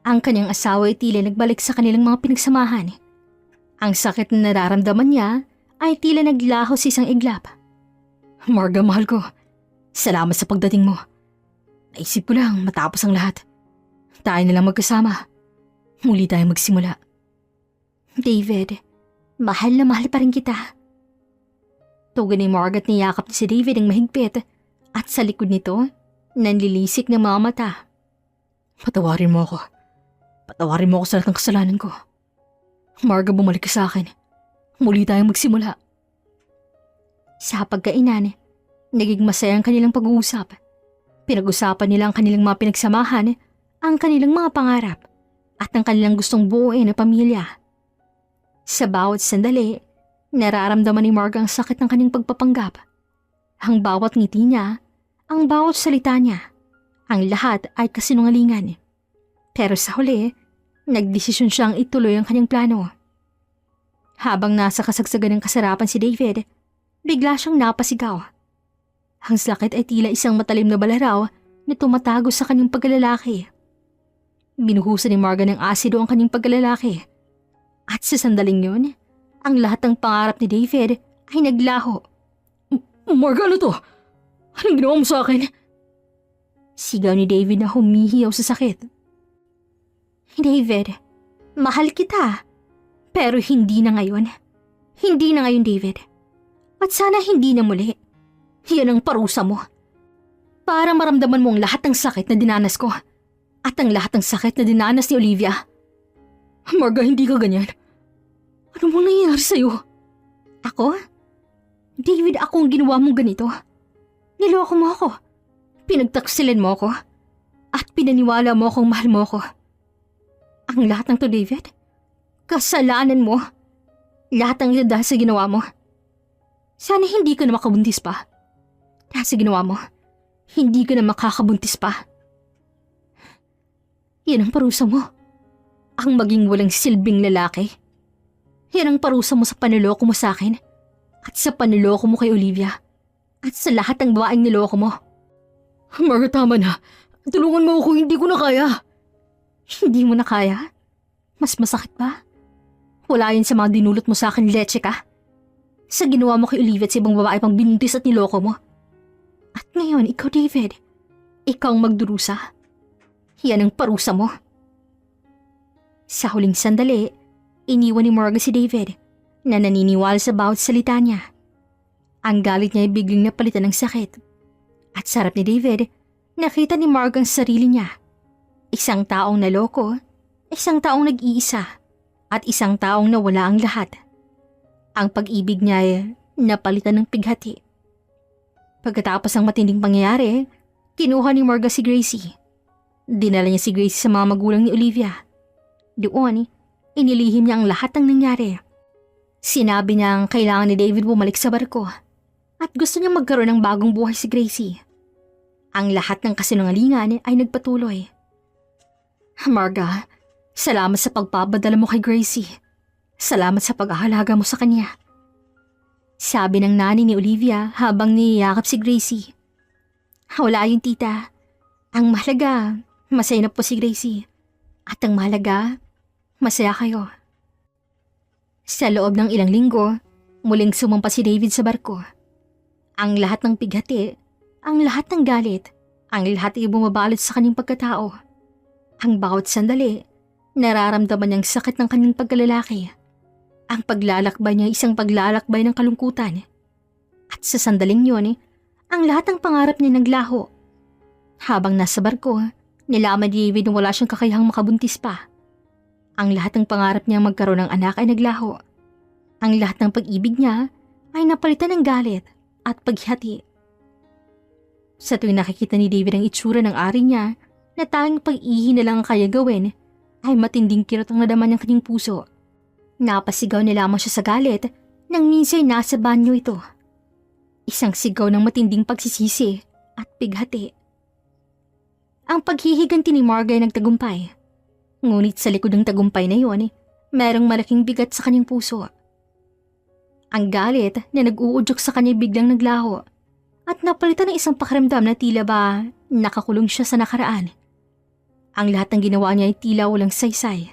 Ang kanyang asawa ay tila nagbalik sa kanilang mga pinagsamahan. Ang sakit na nararamdaman niya ay tila naglaho sa isang iglap. Marga, mahal ko. Salamat sa pagdating mo. Naisip ko lang matapos ang lahat. Tayo na lang magkasama. Muli tayo magsimula. David, mahal na mahal pa rin kita. Tugon ni Margaret niyakap si David ang mahigpit at sa likod nito, nanlilisik ng mga mata. Patawarin mo ako. Patawarin mo ako sa lahat ng kasalanan ko. Marga, bumalik ka sa akin. Muli tayong magsimula. Sa pagkainan, naging masaya ang kanilang pag-uusap. Pinag-usapan nila ang kanilang mga pinagsamahan, ang kanilang mga pangarap, at ang kanilang gustong buuin na pamilya. Sa bawat sandali, nararamdaman ni Marga ang sakit ng kanyang pagpapanggap. Ang bawat ngiti niya, ang bawat salita niya, ang lahat ay kasinungalingan. Pero sa huli, nagdesisyon siyang ituloy ang kanyang plano. Habang nasa kasagsagan ng kasarapan si David, bigla siyang napasigaw. Ang sakit ay tila isang matalim na balaraw na tumatago sa kanyang pagkalalaki. Binuhusan ni Marga ng asido ang kanyang pagkalalaki. At sa sandaling yun, ang lahat ng pangarap ni David ay naglaho. Marga, ano to? Anong ginawa mo sa akin? Sigaw ni David na humihiyaw sa sakit. David, mahal kita. Pero hindi na ngayon. Hindi na ngayon, David. At sana hindi na muli. Yan ang parusa mo. Para maramdaman mo ang lahat ng sakit na dinanas ko. At ang lahat ng sakit na dinanas ni Olivia. Marga, hindi ka ganyan. Ano mo nangyayari sa'yo? Ako? David, ako ang ginawa mong ganito. Niloko mo ako. Pinagtaksilan mo ako. At pinaniwala mo akong mahal mo ako. Ang lahat ng to, David, kasalanan mo. Lahat ng ito dahil sa ginawa mo. Sana hindi ka na makabuntis pa. Dahil sa ginawa mo, hindi ka na makakabuntis pa. Yan ang parusa mo. Ang maging walang silbing lalaki. Yan ang parusa mo sa paniloko mo sa akin. At sa paniloko mo kay Olivia. At sa lahat ng babaeng niloko mo. Marga, tama na. Tulungan mo ako, hindi ko na kaya. Hindi mo na kaya? Mas masakit ba? Wala yun sa mga dinulot mo sa akin, leche ka. Sa ginawa mo kay Olivia at sa ibang babae pang binuntis at niloko mo. At ngayon, ikaw, David. Ikaw ang magdurusa. Yan ang parusa mo. Sa huling sandali, iniwan ni Marga si David na naniniwala sa bawat salita niya. Ang galit niya ay biglang napalitan ng sakit. At sarap ni David, nakita ni Marga ang sarili niya. Isang taong naloko, isang taong nag-iisa, at isang taong nawala ang lahat. Ang pag-ibig niya ay napalitan ng pighati. Pagkatapos ng matinding pangyayari, kinuha ni Marga si Gracie. Dinala niya si Gracie sa mga magulang ni Olivia. Doon, inilihim niya ang lahat ng nangyari. Sinabi niyang kailangan ni David bumalik sa barko at gusto niyang magkaroon ng bagong buhay si Gracie. Ang lahat ng kasinungalingan ay nagpatuloy. Marga, salamat sa pagpapadala mo kay Gracie. Salamat sa pag-ahalaga mo sa kanya. Sabi ng nanay ni Olivia habang niyayakap si Gracie. Wala yun, tita. Ang mahalaga, masaya na po si Gracie. At ang mahalaga, masaya kayo. Sa loob ng ilang linggo, muling sumampa si David sa barko. Ang lahat ng pighati, ang lahat ng galit, ang lahat ay bumabalot sa kanyang pagkatao. Ang bawat sandali, nararamdaman niyang sakit ng kanyang pagkalalaki. Ang paglalakbay niya isang paglalakbay ng kalungkutan. At sa sandaling yun, ang lahat ng pangarap niya naglaho. Habang nasa barko, nilaman ni David na wala siyang kakayahang makabuntis pa. Ang lahat ng pangarap niya magkaroon ng anak ay naglaho. Ang lahat ng pag-ibig niya ay napalitan ng galit at paghati. Sa tuwing nakikita ni David ang itsura ng ari niya na tanging pag-ihi na lang ang kaya gawin, ay matinding kirot ang nadaman ng kanyang puso. Napasigaw na lamang siya sa galit nang minsan nasa banyo ito. Isang sigaw ng matinding pagsisisi at pighati. Ang paghihiganti ni Marga ay nagtagumpay. Ngunit sa likod ng tagumpay na iyon, merong malaking bigat sa kanyang puso. Ang galit na nag-uudyok sa kanya biglang naglaho at napalitan ng isang pakiramdam na tila ba nakakulong siya sa nakaraan. Ang lahat ng ginawa niya ay tila walang saysay.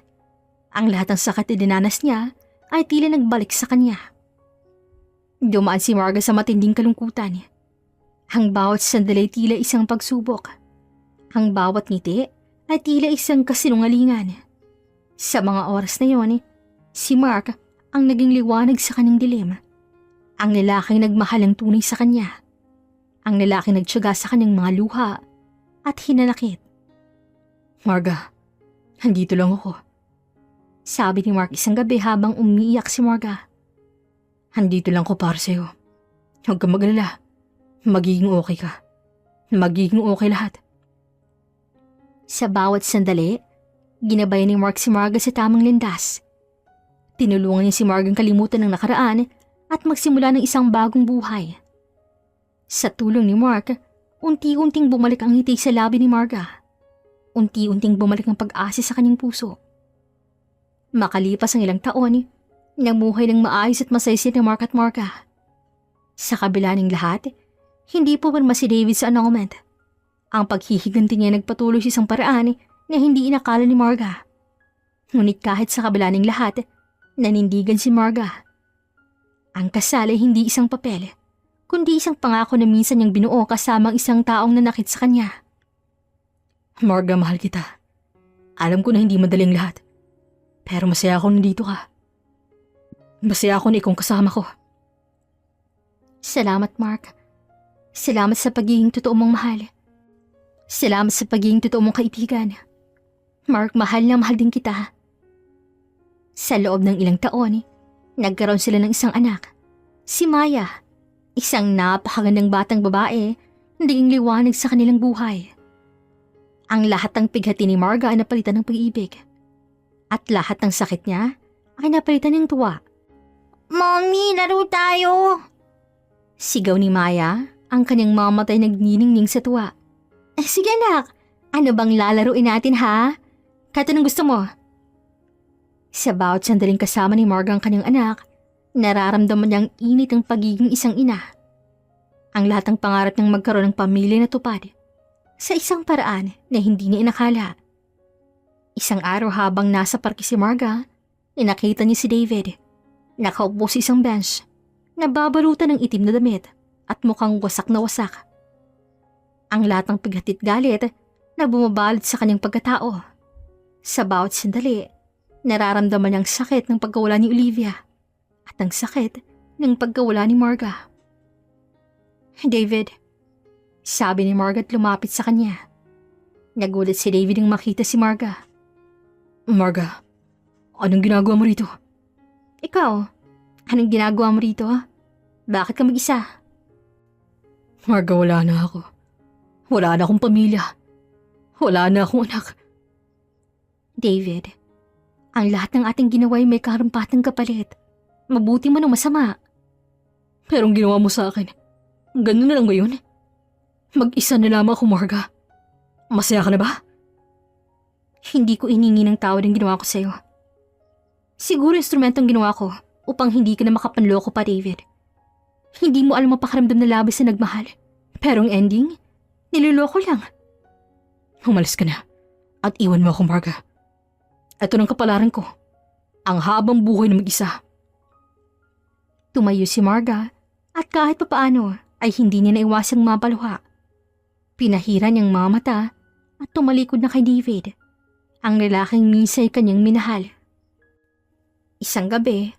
Ang lahat ng sakit na dinanas niya ay tila nagbalik sa kanya. Dumaan si Marga sa matinding kalungkutan. Ang bawat sandali tila isang pagsubok. Ang bawat ngiti ay tila isang kasinungalingan. Sa mga oras na yon, si Mark ang naging liwanag sa kanyang dilim. Ang lalaking nagmahal ng tunay sa kanya. Ang lalaking nagtiyaga sa kanyang mga luha at hinanakit. Marga, andito lang ako. Sabi ni Mark isang gabi habang umiiyak si Marga. Andito lang ako para sa'yo. Huwag kang mag-alala. Magiging okay ka. Magiging okay lahat. Sa bawat sandali, ginabayan ni Mark si Marga sa tamang landas. Tinulungan niya si Margang kalimutan ng nakaraan at magsimula ng isang bagong buhay. Sa tulong ni Mark, unti-unting bumalik ang ngiti sa labi ni Marga. Unti-unting bumalik ang pag-asa sa kanyang puso. Makalipas ang ilang taon, namuhay ng maayos at masaya si Mark at Marga. Sa kabila ng lahat, hindi po pirma si David sa annulment. Ang paghihiganti niya nagpatuloy sa isang paraan na hindi inakala ni Marga. Ngunit kahit sa kabila ng lahat, nanindigan si Marga. Ang kasal ay hindi isang papel, kundi isang pangako na minsan niyang binuo kasamang isang taong nanakit sa kanya. Marga, mahal kita. Alam ko na hindi madaling lahat. Pero masaya ako nandito ka. Masaya ako na ikaw kasama ko. Salamat, Mark. Salamat sa pagiging totoo mong mahal. Salamat sa pagiging totoo mong kaibigan. Mark, mahal na mahal din kita. Sa loob ng ilang taon, nagkaroon sila ng isang anak. Si Maya, isang napakagandang batang babae, naging liwanag sa kanilang buhay. Ang lahat ng pighati ni Marga ay napalitan ng pag-ibig. At lahat ng sakit niya ay napalitan ng tuwa. Mommy, laro tayo! Sigaw ni Maya, ang kanyang mamatay nagniningning sa tuwa. Sige anak, ano bang lalaruin natin ha? Kahit anong gusto mo? Sa bawat sandaling kasama ni Marga ang kanyang anak, nararamdaman niyang init ng pagiging isang ina. Ang lahat ng pangarap niyang magkaroon ng pamilya na tupad sa isang paraan na hindi niya inakala. Isang araw habang nasa parke si Marga, nakita niya si David. Nakaupo sa isang bench, nababalutan ng itim na damit at mukhang wasak na wasak. Ang lahat ng paghatit galit na bumabalot sa kanyang pagkatao. Sa bawat sandali, nararamdaman niyang sakit ng pagkawala ni Olivia at ang sakit ng pagkawala ni Marga. David, sabi ni Marga at lumapit sa kanya. Nagulat si David nang makita si Marga. Marga, anong ginagawa mo rito? Ikaw, anong ginagawa mo rito? Bakit ka mag-isa? Marga, wala na ako. Wala na akong pamilya. Wala na akong anak. David, ang lahat ng ating ginawa ay may karampatang kapalit. Mabuti man o masama. Pero ang ginawa mo sa akin, ganun na lang ba yun? Mag-isa na lamang ako, Marga. Masaya ka na ba? Hindi ko iningi ng tawad ang ginawa ko sa'yo. Siguro instrumentong ginawa ko upang hindi ka na makapanloko pa, David. Hindi mo alam ang pakaramdam na labis na nagmahal. Pero ang ending, niloloko lang. Umalis ka na at iwan mo ako, Marga. Ito ng kapalaran ko. Ang habang buhay na mag-isa. Tumayo si Marga at kahit papaano ay hindi niya naiwasang mapaluha. Pinahira niyang mga mata at tumalikod na kay David, ang lalaking minsan ay kanyang minahal. Isang gabi,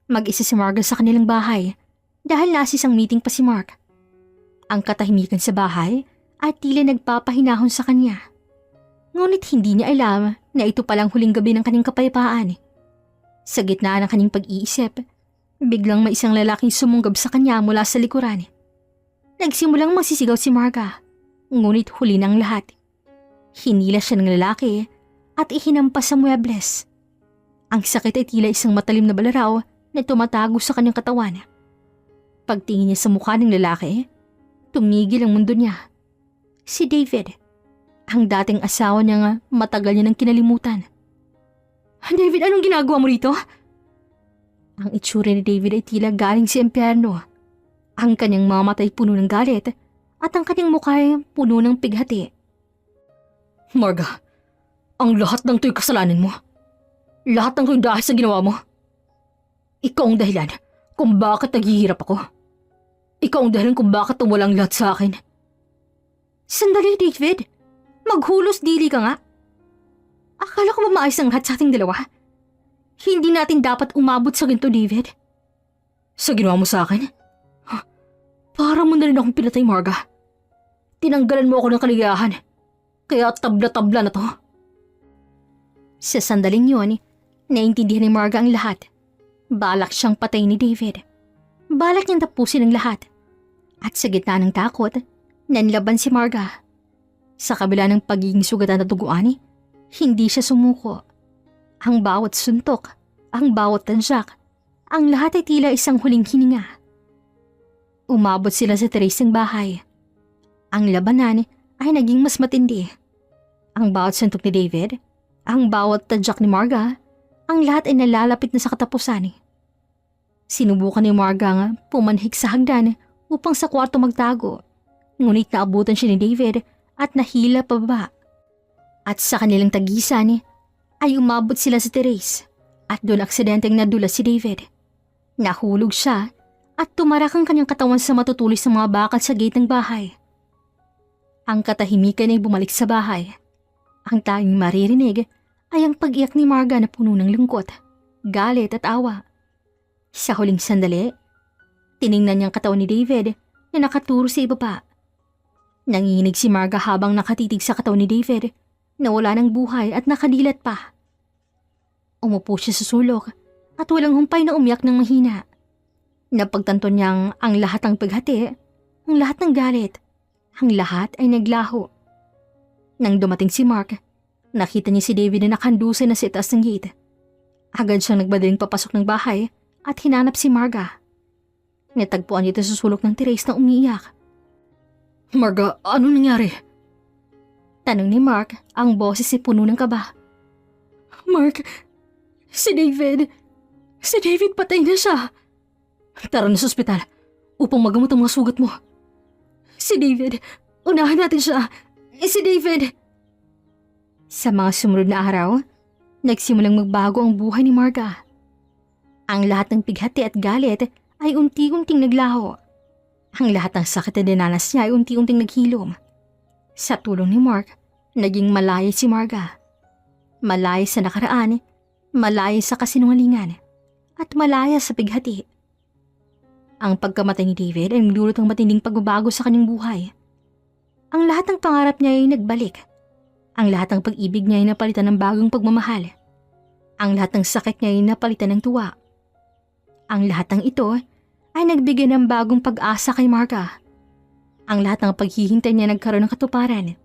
mag-isa si Marga sa kanilang bahay dahil nasa isang meeting pa si Mark. Ang katahimikan sa bahay ay tila nagpapahinahon sa kanya. Ngunit hindi niya alam na ito palang huling gabi ng kanyang kapayapaan. Sa gitna ng kanyang pag-iisip, biglang may isang lalaking sumunggab sa kanya mula sa likuran. Nagsimulang masisigaw si Marga, ngunit huli ng lahat. Hinila siya ng lalaki at ihinampas sa muebles. Ang sakit ay tila isang matalim na balaraw na tumatago sa kanyang katawan. Pagtingin niya sa mukha ng lalaki, tumigil ang mundo niya. Si David, ang dating asawa niya nga matagal niya nang kinalimutan. David, anong ginagawa mo rito? Ang itsura ni David ay tila galing sa impyerno. Ang kanyang mga mata ay puno ng galit at ang kanyang mukha ay puno ng pighati. Marga, ang lahat ng to'y kasalanan mo. Lahat ng to'y dahil sa ginawa mo. Ikaw ang dahilan kung bakit naghihirap ako. Ikaw ang dahilan kung bakit walang lahat sa akin. Sandali, David. Maghulos dili ka nga. Akala ko ba maayos ang lahat sa ating dalawa? Hindi natin dapat umabot sa ganito, David. Sa ginawa mo sa akin? Para mo na rin akong pinatay, Marga. Tinanggalan mo ako ng kaligayahan. Kaya tabla-tabla na to. Sa sandaling yon, naintindihan ni Marga ang lahat. Balak siyang patayin ni David. Balak niyang tapusin ang lahat. At sa gitna ng takot, nanlaban si Marga. Sa kabila ng pagiging sugatan at duguan, hindi siya sumuko. Ang bawat suntok, ang bawat tadyak, ang lahat ay tila isang huling hininga. Umabot sila sa teres ng bahay. Ang labanan ay naging mas matindi. Ang bawat suntok ni David, ang bawat tadyak ni Marga, ang lahat ay nalalapit na sa katapusan. Sinubukan ni Marga nga pumanhik sa hagdan upang sa kwarto magtago. Ngunit naabutan siya ni David at nahila pababa. At sa kanilang tagisan ay umabot sila sa teres at doon aksidenteng nadulas si David. Nahulog siya at tumarak ang kanyang katawan sa matutulis ng mga bakal sa gate ng bahay. Ang katahimikan ay bumalik sa bahay. Ang tanging maririnig ay ang pag-iyak ni Marga na puno ng lungkot, galit at awa. Sa huling sandali, tiningnan niyang katawan ni David na nakaturo sa ibaba. Nanginginig si Marga habang nakatitig sa katawan ni David na wala ng buhay at nakadilat pa. Umupo siya sa sulok at walang humpay na umiyak ng mahina. Napagtanto niyang ang lahat ng paghati, ang lahat ng galit, ang lahat ay naglaho. Nang dumating si Mark, nakita niya si David na nakandusay na sa itaas ng gate. Agad siyang nagbadaling papasok ng bahay at hinanap si Marga. Natagpuan niya ito sa sulok ng teres na umiiyak. Marga, ano nangyari? Tanong ni Mark, ang boses ay puno ng kaba. Mark, si David patay na siya. Tara na sa ospital upang magamot ang mga sugat mo. Si David, unahan natin siya. Si David. Sa mga sumunod na araw, nagsimulang magbago ang buhay ni Marga. Ang lahat ng pighati at galit ay unti-unting naglaho. Ang lahat ng sakit na dinanas niya ay unti-unting naghilom. Sa tulong ni Mark, naging malaya si Marga. Malaya sa nakaraan, malaya sa kasinungalingan, at malaya sa pighati. Ang pagkamatay ni David ay nagdulot ng matinding pagbabago sa kanyang buhay. Ang lahat ng pangarap niya ay nagbalik. Ang lahat ng pag-ibig niya ay napalitan ng bagong pagmamahal. Ang lahat ng sakit niya ay napalitan ng tuwa. Ang lahat ng ito ay nagbigay ng bagong pag-asa kay Marga. Ang lahat ng paghihintay niya nagkaroon ng katuparan.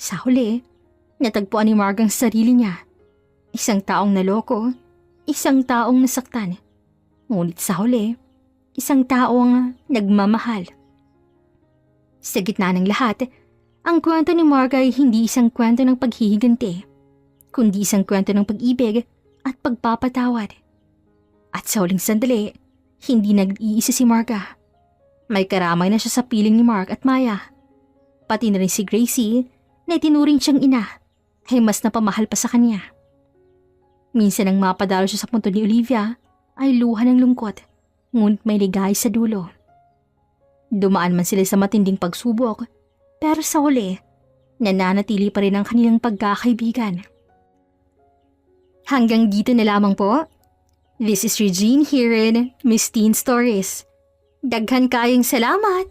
Sa huli, natagpuan ni Marga ang sarili niya. Isang taong naloko, isang taong nasaktan. Ngunit sa huli, isang taong nagmamahal. Sa gitna ng lahat, ang kwento ni Marga ay hindi isang kwento ng paghihiganti, kundi isang kwento ng pag-ibig at pagpapatawad. At sa huling sandali, hindi nag-iisa si Marga. May karamay na siya sa piling ni Mark at Maya. Pati na rin si Gracie na itinuring siyang ina ay mas napamahal pa sa kanya. Minsan nang mapadalo siya sa punto ni Olivia ay luha ng lungkot, ngunit may ligay sa dulo. Dumaan man sila sa matinding pagsubok, pero sa huli, nananatili pa rin ang kanilang pagkakaibigan. Hanggang dito na lamang po. This is Regine here in Miss Teen Stories. Daghan kayong salamat!